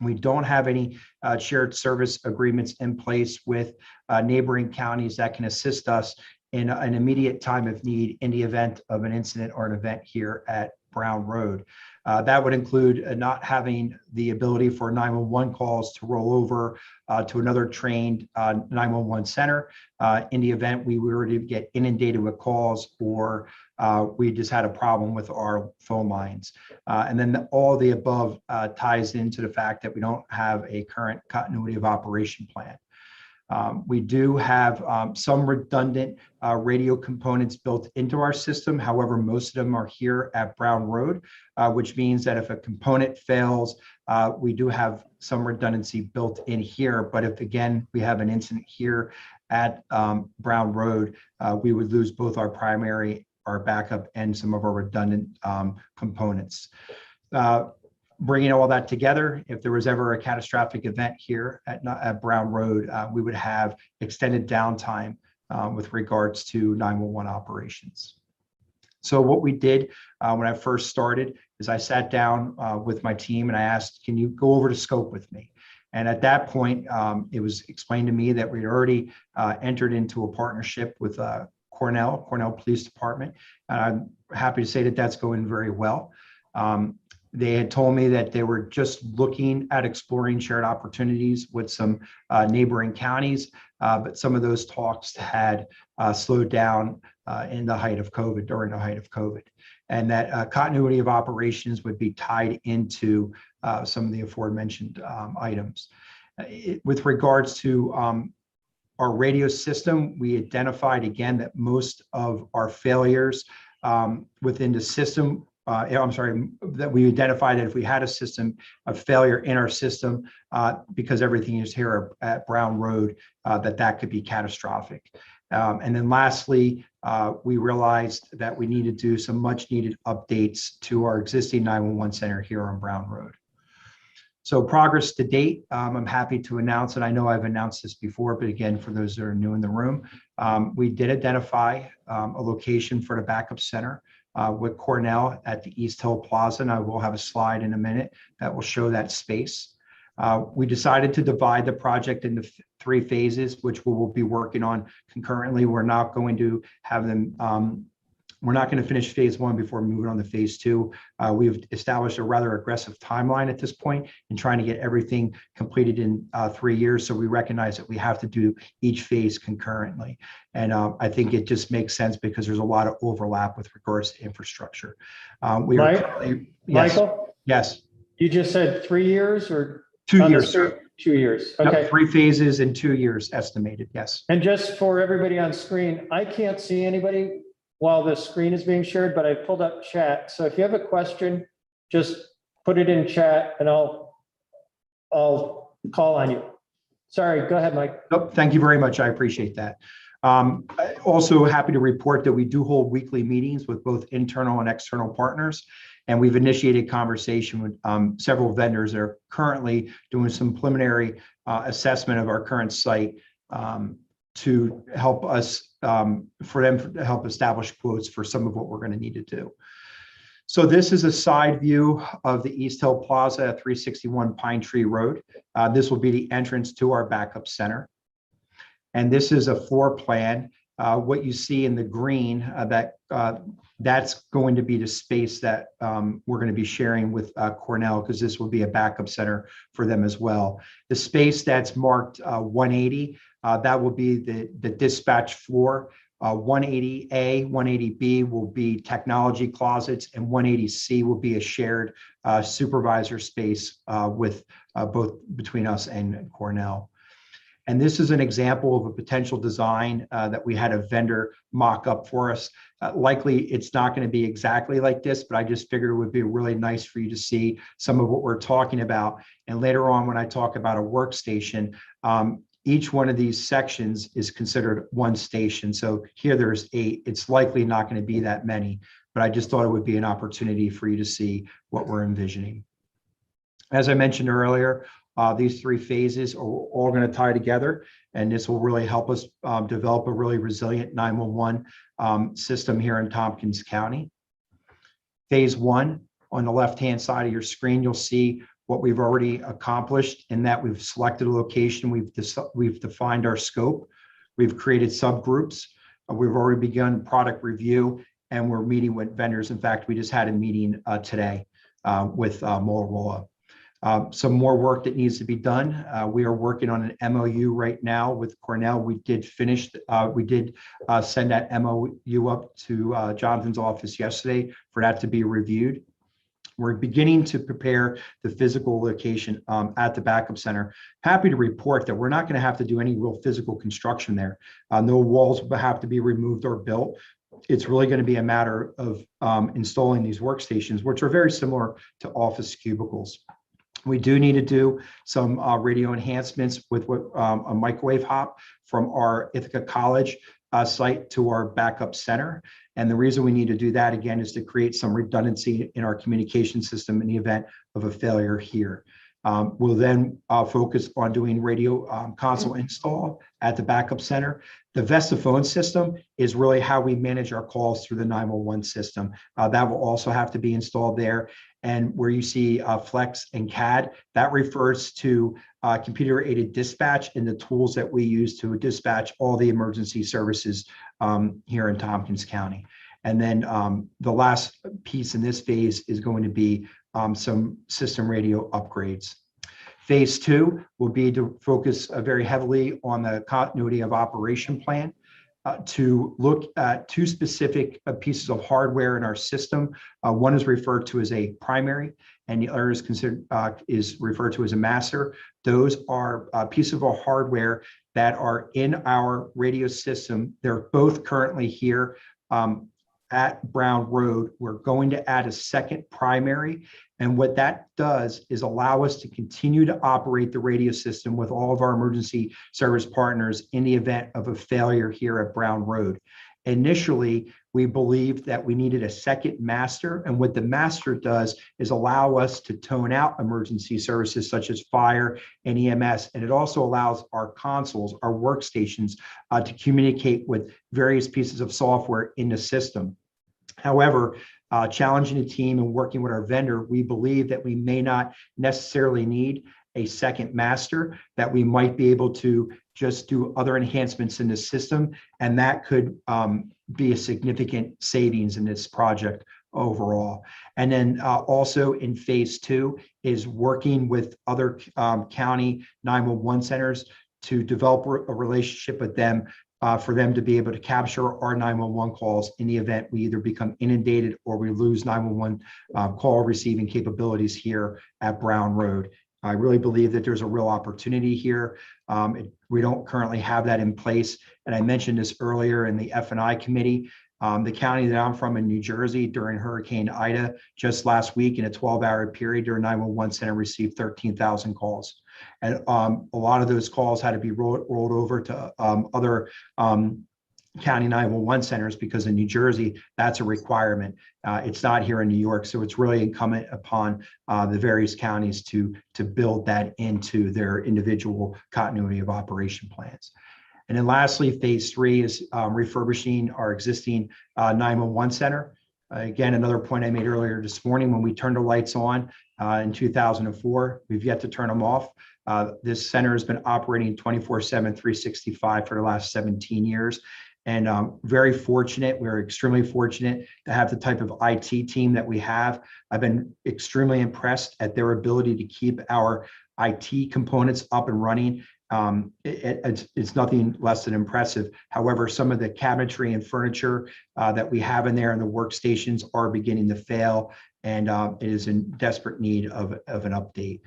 S14: we don't have any shared service agreements in place with neighboring counties that can assist us in an immediate time of need in the event of an incident or an event here at Brown Road. That would include not having the ability for 911 calls to roll over to another trained 911 center in the event we were to get inundated with calls or we just had a problem with our phone lines. And then all the above ties into the fact that we don't have a current continuity of operation plan. We do have some redundant radio components built into our system. However, most of them are here at Brown Road, which means that if a component fails, we do have some redundancy built in here. But if, again, we have an incident here at Brown Road, we would lose both our primary, our backup, and some of our redundant components. Bringing all that together, if there was ever a catastrophic event here at Brown Road, we would have extended downtime with regards to 911 operations. So what we did when I first started is I sat down with my team and I asked, can you go over the scope with me? And at that point, it was explained to me that we'd already entered into a partnership with Cornell Police Department. And I'm happy to say that that's going very well. They had told me that they were just looking at exploring shared opportunities with some neighboring counties, but some of those talks had slowed down during the height of COVID, and that continuity of operations would be tied into some of the aforementioned items. With regards to our radio system, we identified again that most of our failures within the system, that we identified that if we had a system of failure in our system, because everything is here at Brown Road, that could be catastrophic. And then lastly, we realized that we need to do some much needed updates to our existing 911 center here on Brown Road. So progress to date, I'm happy to announce, and I know I've announced this before, but again, for those that are new in the room, we did identify a location for the backup center with Cornell at the East Hill Plaza, and I will have a slide in a minute that will show that space. We decided to divide the project into 3 phases, which we will be working on concurrently. We're not going to have them, we're not going to finish phase 1 before moving on to phase 2. We've established a rather aggressive timeline at this point in trying to get everything completed in 3 years. So we recognize that we have to do each phase concurrently. And I think it just makes sense because there's a lot of overlap with regards to infrastructure.
S1: Michael?
S14: Yes.
S1: You just said 3 years or?
S14: 2 years.
S1: 2 years. Okay.
S14: Yep, 3 phases in 2 years estimated. Yes.
S1: And just for everybody on screen, I can't see anybody while the screen is being shared, but I pulled up chat. So if you have a question, just put it in chat and I'll call on you. Sorry, go ahead, Mike.
S14: Nope, thank you very much. I appreciate that. Also happy to report that we do hold weekly meetings with both internal and external partners. And we've initiated conversation with several vendors that are currently doing some preliminary assessment of our current site to help us, for them to help establish quotes for some of what we're going to need to do. So this is a side view of the East Hill Plaza at 361 Pine Tree Road. This will be the entrance to our backup center. And this is a floor plan. What you see in the green, that's going to be the space that we're going to be sharing with Cornell, because this will be a backup center for them as well. The space that's marked 180, that will be the dispatch floor. 180A, 180B will be technology closets, and 180C will be a shared supervisor space with both between us and Cornell. And this is an example of a potential design that we had a vendor mock up for us. Likely it's not going to be exactly like this, but I just figured it would be really nice for you to see some of what we're talking about. And later on, when I talk about a workstation, each one of these sections is considered one station. So here there's 8. It's likely not going to be that many, but I just thought it would be an opportunity for you to see what we're envisioning. As I mentioned earlier, these 3 phases are all going to tie together, and this will really help us develop a really resilient 911 system here in Tompkins County. Phase 1, on the left-hand side of your screen, you'll see what we've already accomplished in that we've selected a location, we've defined our scope, we've created subgroups, we've already begun product review, and we're meeting with vendors. In fact, we just had a meeting today with Motorola. Some more work that needs to be done. We are working on an MOU right now with Cornell. We did send that MOU up to Jonathan's office yesterday for that to be reviewed. We're beginning to prepare the physical location at the backup center. Happy to report that we're not going to have to do any real physical construction there. No walls will have to be removed or built. It's really going to be a matter of installing these workstations, which are very similar to office cubicles. We do need to do some radio enhancements with a microwave hop from our Ithaca College site to our backup center. And the reason we need to do that, again, is to create some redundancy in our communication system in the event of a failure here. We'll then focus on doing radio console install at the backup center. The Vesta phone system is really how we manage our calls through the 911 system. That will also have to be installed there. And where you see Flex and CAD, that refers to computer-aided dispatch and the tools that we use to dispatch all the emergency services here in Tompkins County. And then the last piece in this phase is going to be some system radio upgrades. Phase 2 will be to focus very heavily on the continuity of operation plan to look at 2 specific pieces of hardware in our system. One is referred to as a primary, and the other is referred to as a master. Those are pieces of hardware that are in our radio system. They're both currently here at Brown Road. We're going to add a second primary. And what that does is allow us to continue to operate the radio system with all of our emergency service partners in the event of a failure here at Brown Road. Initially, we believed that we needed a second master. And what the master does is allow us to tone out emergency services such as fire and EMS. And it also allows our consoles, our workstations, to communicate with various pieces of software in the system. However, challenging the team and working with our vendor, we believe that we may not necessarily need a second master, that we might be able to just do other enhancements in the system. And that could be a significant savings in this project overall. And then also in phase 2 is working with other county 911 centers to develop a relationship with them for them to be able to capture our 911 calls in the event we either become inundated or we lose 911 call receiving capabilities here at Brown Road. I really believe that there's a real opportunity here. We don't currently have that in place. And I mentioned this earlier in the F&I committee. The county that I'm from in New Jersey during Hurricane Ida, just last week in a 12-hour period, their 911 center received 13,000 calls. And a lot of those calls had to be rolled over to other county 911 centers because in New Jersey, that's a requirement. It's not here in New York. So it's really incumbent upon the various counties to build that into their individual continuity of operation plans. And then lastly, phase 3 is refurbishing our existing 911 center. Again, another point I made earlier this morning, when we turned the lights on in 2004, we've yet to turn them off. This center has been operating 24/7, 365 for the last 17 years. And very fortunate, we're extremely fortunate to have the type of IT team that we have. I've been extremely impressed at their ability to keep our IT components up and running. It's nothing less than impressive. However, some of the cabinetry and furniture that we have in there and the workstations are beginning to fail, and it is in desperate need of an update.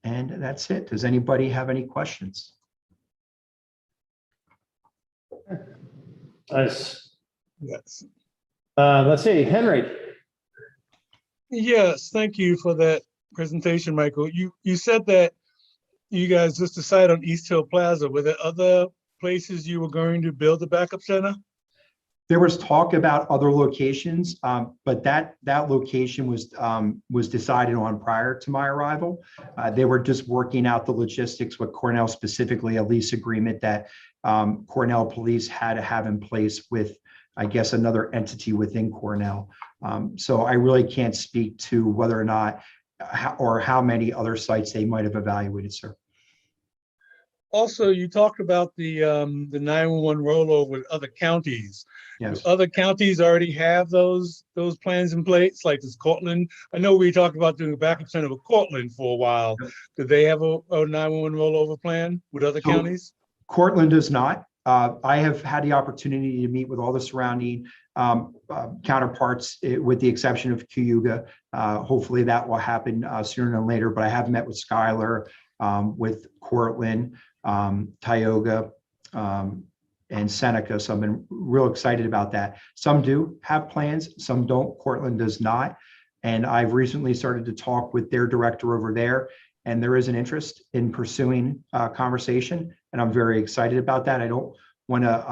S14: And that's it. Does anybody have any questions?
S1: Nice.
S7: Yes.
S1: Let's see, Henry.
S7: Yes, thank you for that presentation, Michael. You said that you guys just decided on East Hill Plaza. Were there other places you were going to build the backup center?
S14: There was talk about other locations, but that location was decided on prior to my arrival. They were just working out the logistics with Cornell, specifically a lease agreement that Cornell Police had to have in place with, I guess, another entity within Cornell. So I really can't speak to whether or not or how many other sites they might have evaluated, sir.
S7: Also, you talked about the 911 rollover with other counties.
S14: Yes.
S7: Do other counties already have those plans in place? Like this Cortland? I know we talked about doing a backup center with Cortland for a while. Do they have a 911 rollover plan with other counties?
S14: Cortland does not. I have had the opportunity to meet with all the surrounding counterparts, with the exception of Cayuga. Hopefully that will happen sooner than later, but I have met with Sigler, with Cortland, Tioga, and Seneca. So I've been real excited about that. Some do have plans, some don't. Cortland does not. And I've recently started to talk with their director over there, and there is an interest in pursuing conversation. And I'm very excited about that. I don't want to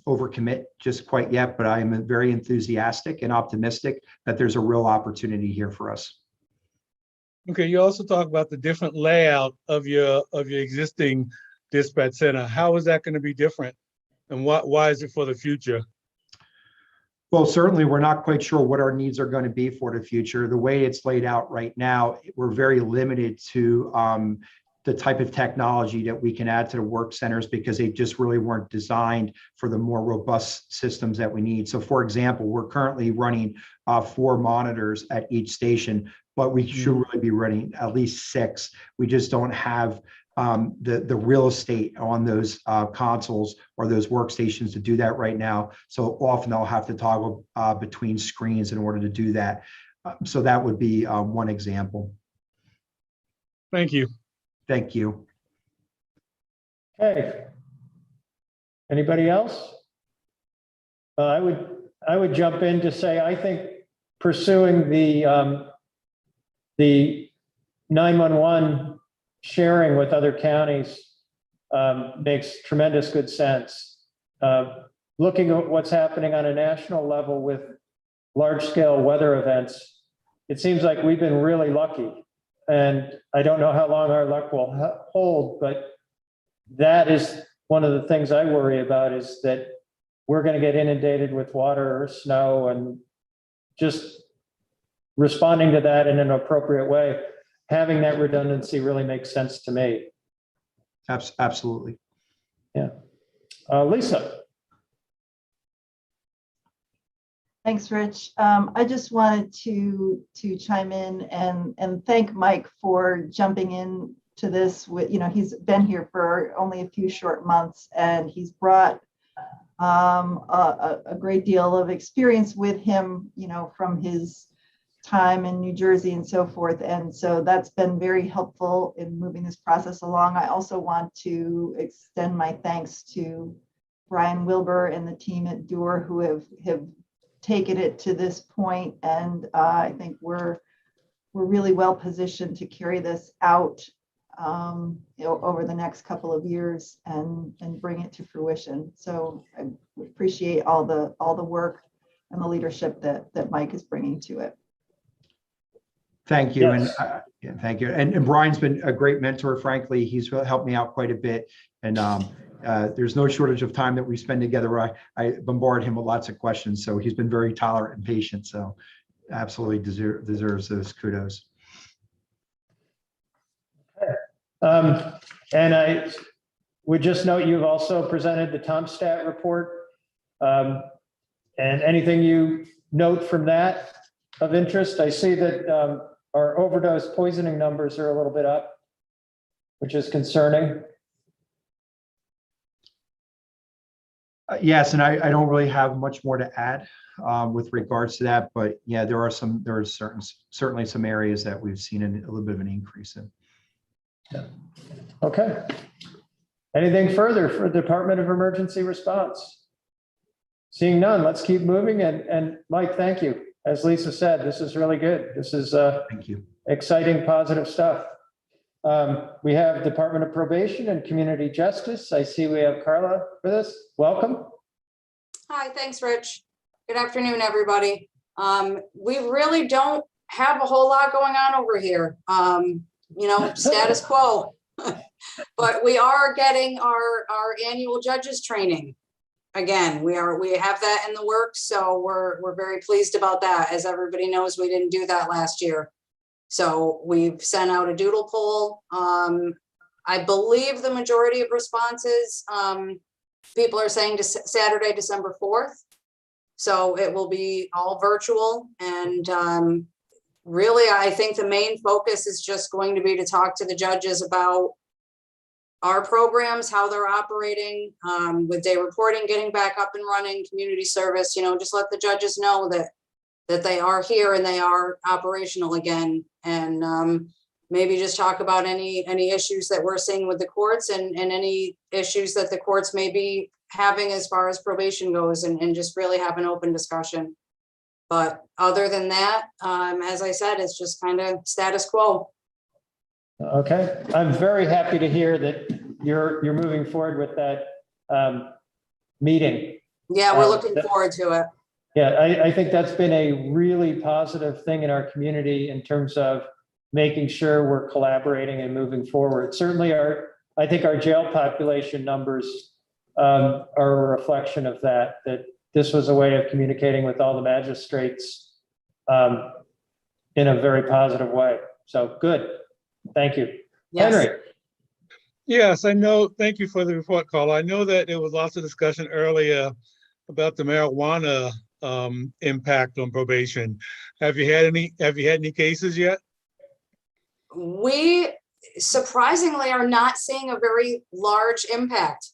S14: overcommit just quite yet, but I am very enthusiastic and optimistic that there's a real opportunity here for us.
S7: Okay, you also talk about the different layout of your existing dispatch center. How is that going to be different, and why is it for the future?
S14: Well, certainly we're not quite sure what our needs are going to be for the future. The way it's laid out right now, we're very limited to the type of technology that we can add to the work centers, because they just really weren't designed for the more robust systems that we need. So for example, we're currently running 4 monitors at each station, but we should really be running at least 6. We just don't have the real estate on those consoles or those workstations to do that right now. So often I'll have to toggle between screens in order to do that. So that would be one example.
S7: Thank you.
S14: Thank you.
S1: Okay. Anybody else? I would jump in to say, I think pursuing the 911 sharing with other counties makes tremendous good sense. Looking at what's happening on a national level with large-scale weather events, it seems like we've been really lucky. And I don't know how long our luck will hold, but that is one of the things I worry about, is that we're going to get inundated with water or snow, and just responding to that in an appropriate way. Having that redundancy really makes sense to me.
S14: Absolutely.
S1: Yeah. Lisa.
S4: Thanks, Rich. I just wanted to chime in and thank Mike for jumping in to this. With, he's been here for only a few short months, and he's brought a great deal of experience with him, from his time in New Jersey and so forth. And so that's been very helpful in moving this process along. I also want to extend my thanks to Brian Wilbur and the team at DOOR, who have taken it to this point. And I think we're really well positioned to carry this out over the next couple of years and bring it to fruition. So I appreciate all the work and the leadership that Mike is bringing to it.
S14: Thank you.
S1: Yes.
S14: And thank you. And Brian's been a great mentor. Frankly, he's helped me out quite a bit. And there's no shortage of time that we spend together. I bombard him with lots of questions. So he's been very tolerant and patient. So absolutely deserves those kudos.
S1: And I would just note, you've also presented the TomStat report. And anything you note from that of interest? I see that our overdose poisoning numbers are a little bit up, which is concerning.
S14: Yes, and I don't really have much more to add with regards to that, but yeah, there are certainly some areas that we've seen a little bit of an increase in.
S1: Yeah. Okay. Anything further for the Department of Emergency Response? Seeing none, let's keep moving. And Mike, thank you. As Lisa said, this is really good. This is
S14: thank you.
S1: Exciting, positive stuff. We have Department of Probation and Community Justice. I see we have Carla with us. Welcome.
S15: Hi, thanks, Rich. Good afternoon, everybody. We really don't have a whole lot going on over here. Status quo. But we are getting our annual judges training. Again, we have that in the works, so we're very pleased about that. As everybody knows, we didn't do that last year. So we've sent out a doodle poll. I believe the majority of responses, people are saying to Saturday, December 4th. So it will be all virtual. And really, I think the main focus is just going to be to talk to the judges about our programs, how they're operating, with day reporting, getting back up and running, community service, just let the judges know that they are here and they are operational again. And maybe just talk about any issues that we're seeing with the courts and any issues that the courts may be having as far as probation goes, and just really have an open discussion. But other than that, as I said, it's just kind of status quo.
S1: Okay, I'm very happy to hear that you're moving forward with that meeting.
S15: Yeah, we're looking forward to it.
S1: Yeah, I think that's been a really positive thing in our community in terms of making sure we're collaborating and moving forward. Certainly I think our jail population numbers are a reflection of that this was a way of communicating with all the magistrates in a very positive way. So good. Thank you.
S15: Yes.
S1: Henry.
S7: Yes, I know. Thank you for the report, Carla. I know that there was lots of discussion earlier about the marijuana impact on probation. Have you had any cases yet?
S15: We surprisingly are not seeing a very large impact.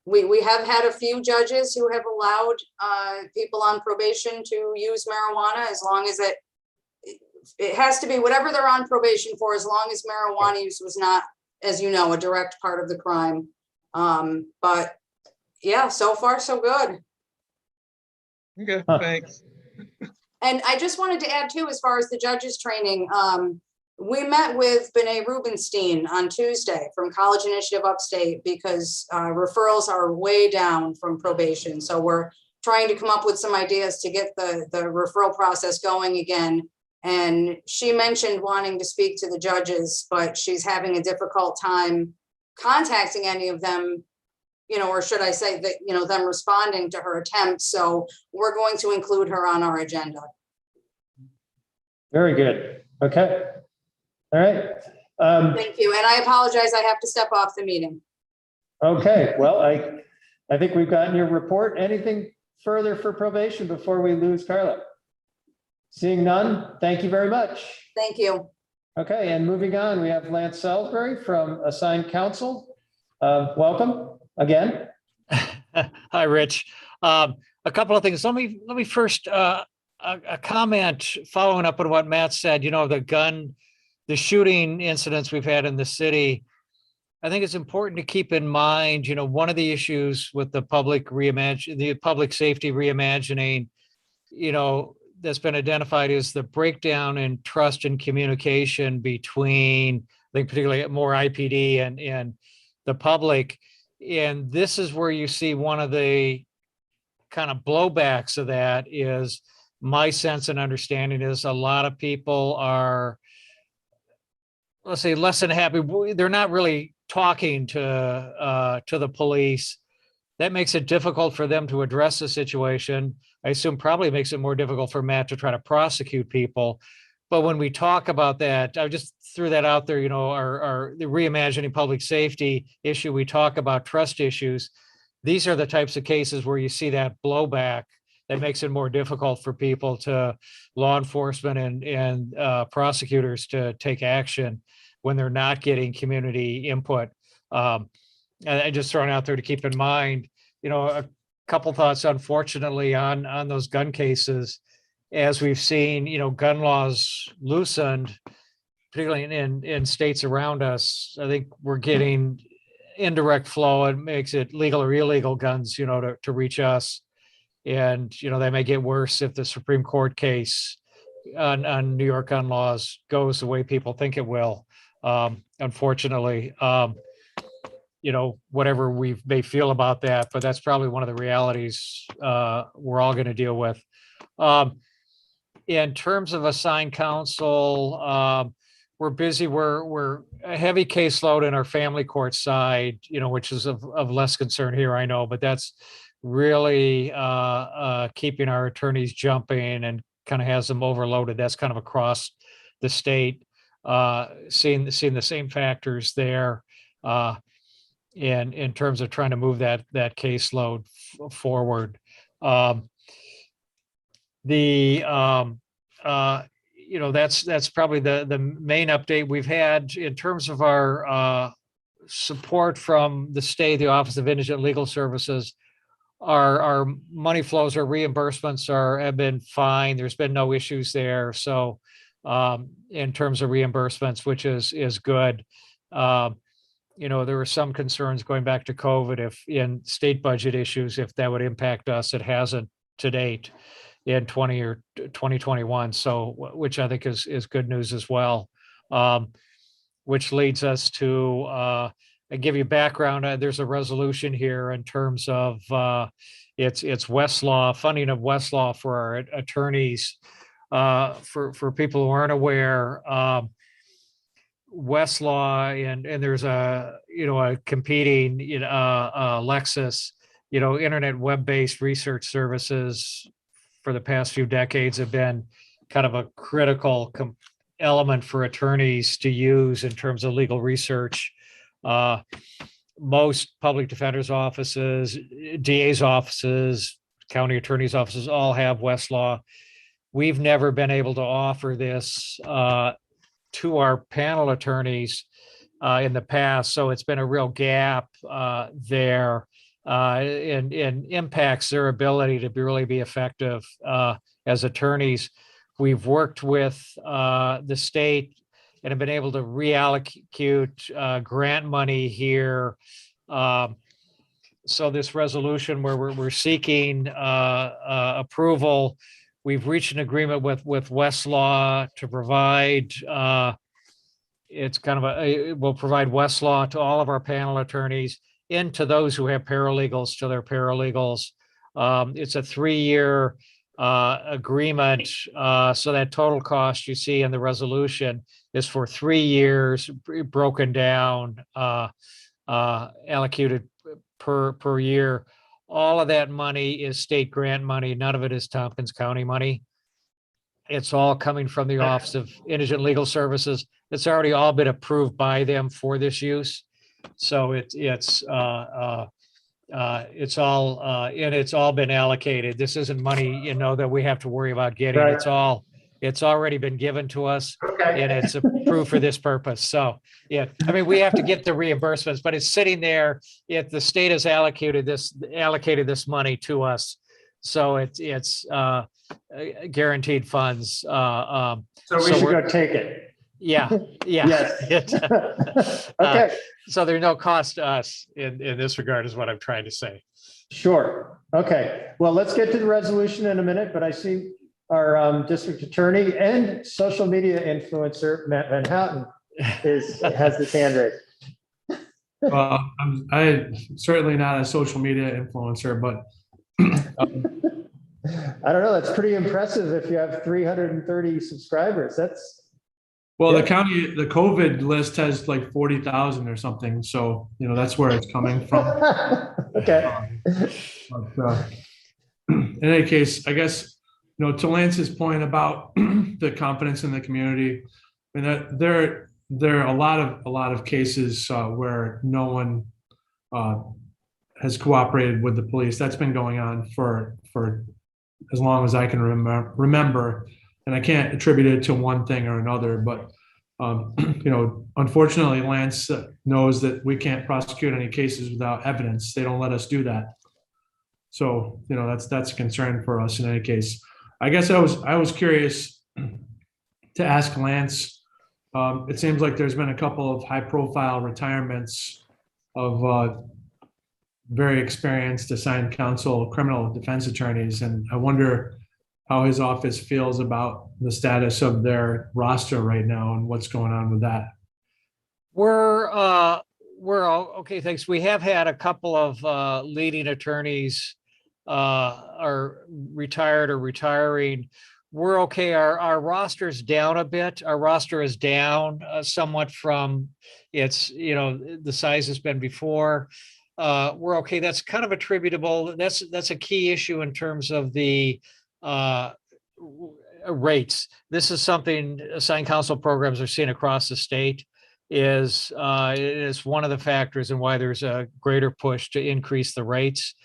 S15: We have had a few judges who have allowed people on probation to use marijuana, as long as it has to be whatever they're on probation for, as long as marijuana use was not, as you know, a direct part of the crime. But yeah, so far so good.
S7: Okay, thanks.
S15: And I just wanted to add too, as far as the judges training, we met with B'nai Rubenstein on Tuesday from College Initiative Upstate, because referrals are way down from probation. So we're trying to come up with some ideas to get the referral process going again. And she mentioned wanting to speak to the judges, but she's having a difficult time contacting any of them, or should I say that, them responding to her attempts. So we're going to include her on our agenda.
S1: Very good. Okay. All right.
S15: Thank you. And I apologize, I have to step off the meeting.
S1: Okay. Well, I think we've gotten your report. Anything further for probation before we lose Carla? Seeing none, thank you very much.
S15: Thank you.
S1: Okay, and moving on, we have Lance Salisbury from Assigned Counsel. Welcome again.
S6: Hi, Rich. A couple of things. Let me first a comment following up on what Matt said. The shooting incidents we've had in the city. I think it's important to keep in mind. One of the issues with the public safety reimagining, that's been identified is the breakdown in trust and communication between, I think, particularly more IPD and the public. And this is where you see one of the kind of blowbacks of that is, my sense and understanding is a lot of people are, let's say, less than happy. They're not really talking to the police. That makes it difficult for them to address the situation. I assume probably makes it more difficult for Matt to try to prosecute people. But when we talk about that, I just threw that out there, the reimagining public safety issue, we talk about trust issues. These are the types of cases where you see that blowback that makes it more difficult for people law enforcement and prosecutors to take action when they're not getting community input. I just thrown out there to keep in mind, a couple thoughts, unfortunately, on those gun cases. As we've seen, gun laws loosened, particularly in states around us. I think we're getting indirect flow. It makes it legal or illegal guns, to reach us. And, they may get worse if the Supreme Court case on New York gun laws goes the way people think it will. Unfortunately, whatever we may feel about that, but that's probably one of the realities we're all going to deal with. In terms of assigned counsel, we're busy. We're a heavy caseload in our family court side, which is of less concern here, I know, but that's really keeping our attorneys jumping and kind of has them overloaded. That's kind of across the state, seeing the same factors there. In terms of trying to move that caseload forward. That's probably the main update we've had in terms of our support from the state, the Office of Indigent Legal Services. Our money flows, our reimbursements have been fine. There's been no issues there. So in terms of reimbursements, which is good. There were some concerns going back to COVID if in state budget issues, if that would impact us. It hasn't to date in 2021. So, which I think is good news as well. Which leads us to, I give you background. There's a resolution here in terms of it's Westlaw, funding of Westlaw for our attorneys. For people who aren't aware, Westlaw and there's a competing Lexis, internet web-based research services for the past few decades have been kind of a critical element for attorneys to use in terms of legal research. Most public defenders' offices, DA's offices, county attorney's offices all have Westlaw. We've never been able to offer this to our panel attorneys in the past, so it's been a real gap there, and impacts their ability to really be effective as attorneys. We've worked with the state and have been able to reallocate grant money here. So this resolution where we're seeking approval, we've reached an agreement with Westlaw to provide, we'll provide Westlaw to all of our panel attorneys and to those who have paralegals to their paralegals. It's a 3-year agreement. So that total cost you see in the resolution is for 3 years, broken down, allocated per year. All of that money is state grant money. None of it is Tompkins County money. It's all coming from the Office of Indigent Legal Services. It's already all been approved by them for this use. So it's all and it's all been allocated. This isn't money, that we have to worry about getting.
S1: Right.
S6: It's already been given to us,
S1: Okay.
S6: and it's approved for this purpose. So, yeah, we have to get the reimbursements, but it's sitting there. If the state has allocated this money to us, so it's guaranteed funds.
S1: So we should go take it.
S6: Yeah.
S1: Yes. Okay.
S6: So there's no cost to us in this regard, is what I'm trying to say.
S1: Sure. Okay. Well, let's get to the resolution in a minute, but I see our district attorney and social media influencer, Matt Van Houten, has his hand raised.
S10: Well, I'm certainly not a social media influencer, but
S1: I don't know. That's pretty impressive if you have 330 subscribers.
S10: well, the COVID list has like 40,000 or something. So, that's where it's coming from.
S1: Okay.
S10: In any case, I guess, to Lance's point about the confidence in the community, there are a lot of cases where no one has cooperated with the police. That's been going on for as long as I can remember, and I can't attribute it to one thing or another. But unfortunately, Lance knows that we can't prosecute any cases without evidence. They don't let us do that. So that's a concern for us in any case. I guess I was curious to ask Lance. It seems like there's been a couple of high-profile retirements of very experienced assigned counsel criminal defense attorneys, and I wonder how his office feels about the status of their roster right now and what's going on with that.
S6: We're all okay. Thanks. We have had a couple of leading attorneys are retired or retiring. We're okay. Our roster's down a bit. Our roster is down somewhat from its, the size it's been before. We're okay. That's kind of attributable. That's a key issue in terms of the rates. This is something assigned counsel programs are seeing across the state. Is one of the factors in why there's a greater push to increase the rates.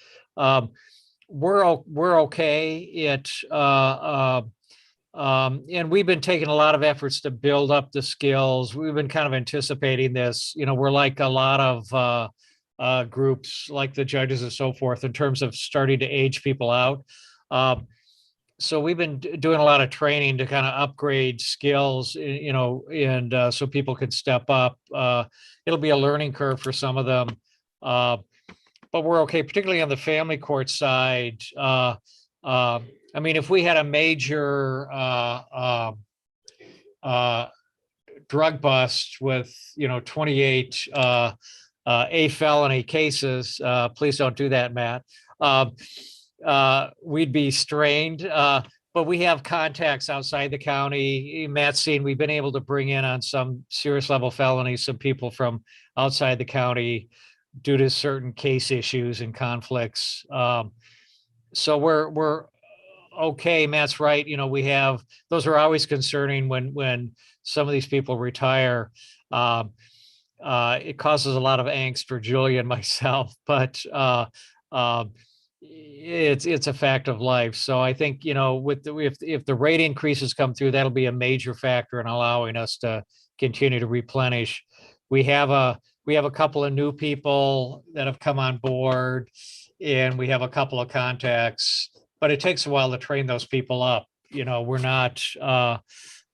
S6: We're okay. And we've been taking a lot of efforts to build up the skills. We've been kind of anticipating this. We're like a lot of groups, like the judges and so forth, in terms of starting to age people out. So we've been doing a lot of training to kind of upgrade skills, and so people can step up. It'll be a learning curve for some of them, but we're okay, particularly on the family court side. I mean, if we had a major drug bust with 28 A felony cases, please don't do that, Matt. We'd be strained, but we have contacts outside the county. Matt's seen, we've been able to bring in on some serious level felonies, some people from outside the county due to certain case issues and conflicts. So we're okay. Matt's right. We have, those are always concerning when some of these people retire. It causes a lot of angst for Julia and myself, but it's a fact of life. So I think, if the rate increases come through, that'll be a major factor in allowing us to continue to replenish. We have a couple of new people that have come on board, and we have a couple of contacts, but it takes a while to train those people up. We're not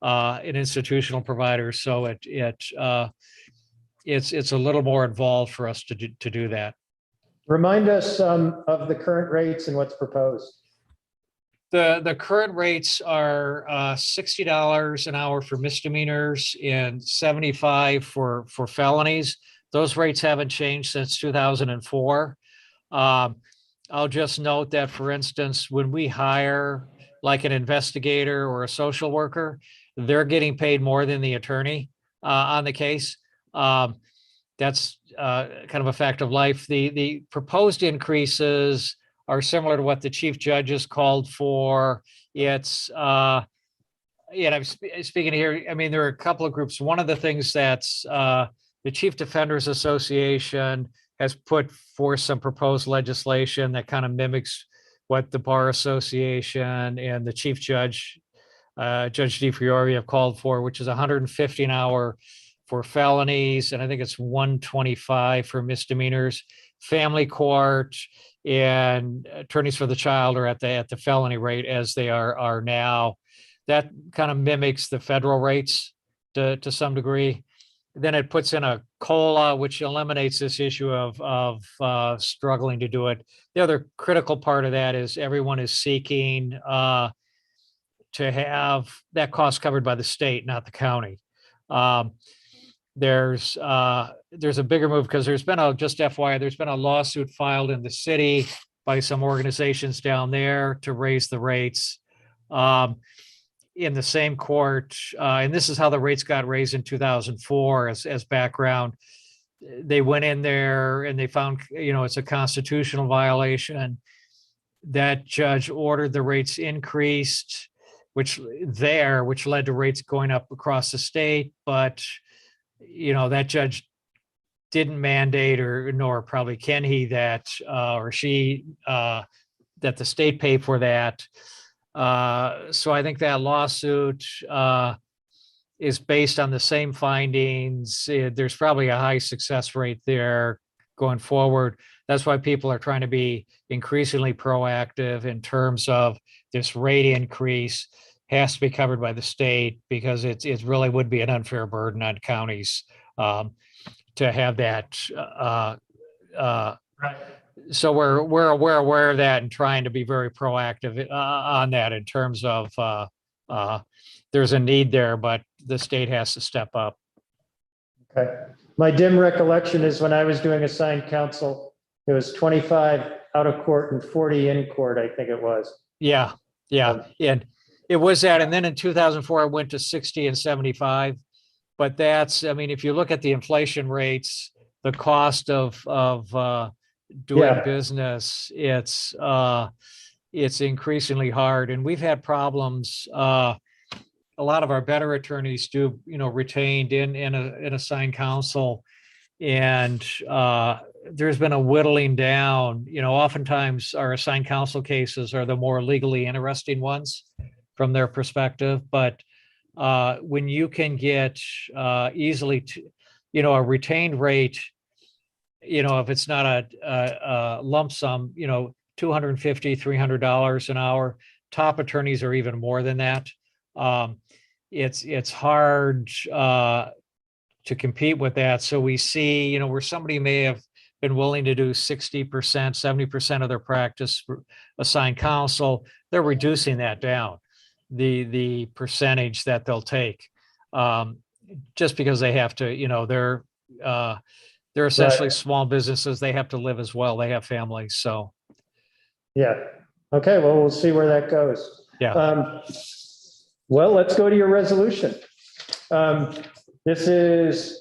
S6: an institutional provider, so it's a little more involved for us to do that.
S1: Remind us of the current rates and what's proposed.
S6: The current rates are $60 an hour for misdemeanors and $75 for felonies. Those rates haven't changed since 2004. I'll just note that, for instance, when we hire like an investigator or a social worker, they're getting paid more than the attorney on the case. That's kind of a fact of life. The proposed increases are similar to what the chief judges called for. It's, I'm speaking here, I mean, there are a couple of groups. One of the things that's the Chief Defenders Association has put forth some proposed legislation that kind of mimics what the Bar Association and the Chief Judge, Judge DiFiore, have called for, which is $150 an hour for felonies, and I think it's $125 for misdemeanors. Family court and attorneys for the child are at the felony rate as they are now. That kind of mimics the federal rates to some degree. Then it puts in a COLA, which eliminates this issue of struggling to do it. The other critical part of that is everyone is seeking to have that cost covered by the state, not the county. There's a bigger move because there's been just FYI, there's been a lawsuit filed in the city by some organizations down there to raise the rates. In the same court, and this is how the rates got raised in 2004 as background. They went in there and they found, it's a constitutional violation. That judge ordered the rates increased, which led to rates going up across the state. But, that judge didn't mandate, nor probably can he, that or she, that the state pay for that. So I think that lawsuit is based on the same findings. There's probably a high success rate there going forward. That's why people are trying to be increasingly proactive in terms of this rate increase has to be covered by the state, because it really would be an unfair burden on counties to have that. So we're aware of that and trying to be very proactive on that in terms of there's a need there, but the state has to step up.
S1: Okay. My dim recollection is when I was doing assigned counsel, it was 25 out of court and 40 in court, I think it was.
S6: Yeah. And it was that. And then in 2004, I went to 60 and 75. But if you look at the inflation rates, the cost of doing business, it's increasingly hard, and we've had problems. A lot of our better attorneys do, retained in assigned counsel, and there's been a whittling down. Oftentimes our assigned counsel cases are the more legally interesting ones, from their perspective. But when you can get easily to, a retained rate, if it's not a lump sum, $250, $300 an hour, top attorneys are even more than that. It's hard to compete with that. So we see, where somebody may have been willing to do 60%, 70% of their practice assigned counsel, they're reducing that down, the percentage that they'll take, just because they have to, they're essentially small businesses. They have to live as well. They have families. So.
S1: Yeah. Okay. Well, we'll see where that goes.
S6: Yeah.
S1: Well, let's go to your resolution. This is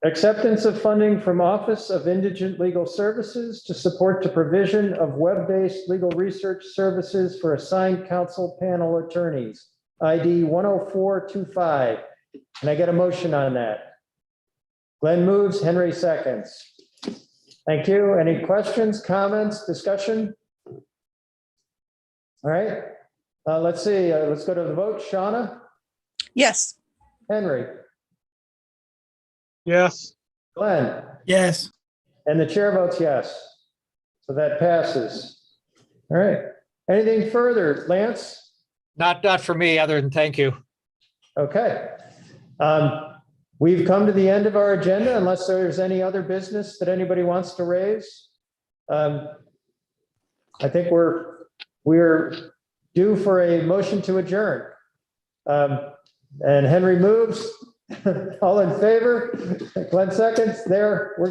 S1: acceptance of funding from Office of Indigent Legal Services to support the provision of web-based legal research services for assigned counsel panel attorneys, ID 10425. Can I get a motion on that? Glenn moves, Henry seconds. Thank you. Any questions, comments, discussion? All right. Let's see. Let's go to the vote. Shauna?
S5: Yes.
S1: Henry?
S7: Yes.
S1: Glenn?
S13: Yes.
S1: And the chair votes yes. So that passes. All right. Anything further, Lance?
S6: Not for me, other than thank you.
S1: Okay. We've come to the end of our agenda unless there's any other business that anybody wants to raise. I think we're due for a motion to adjourn. And Henry moves. All in favor? Glenn seconds. There, we're good.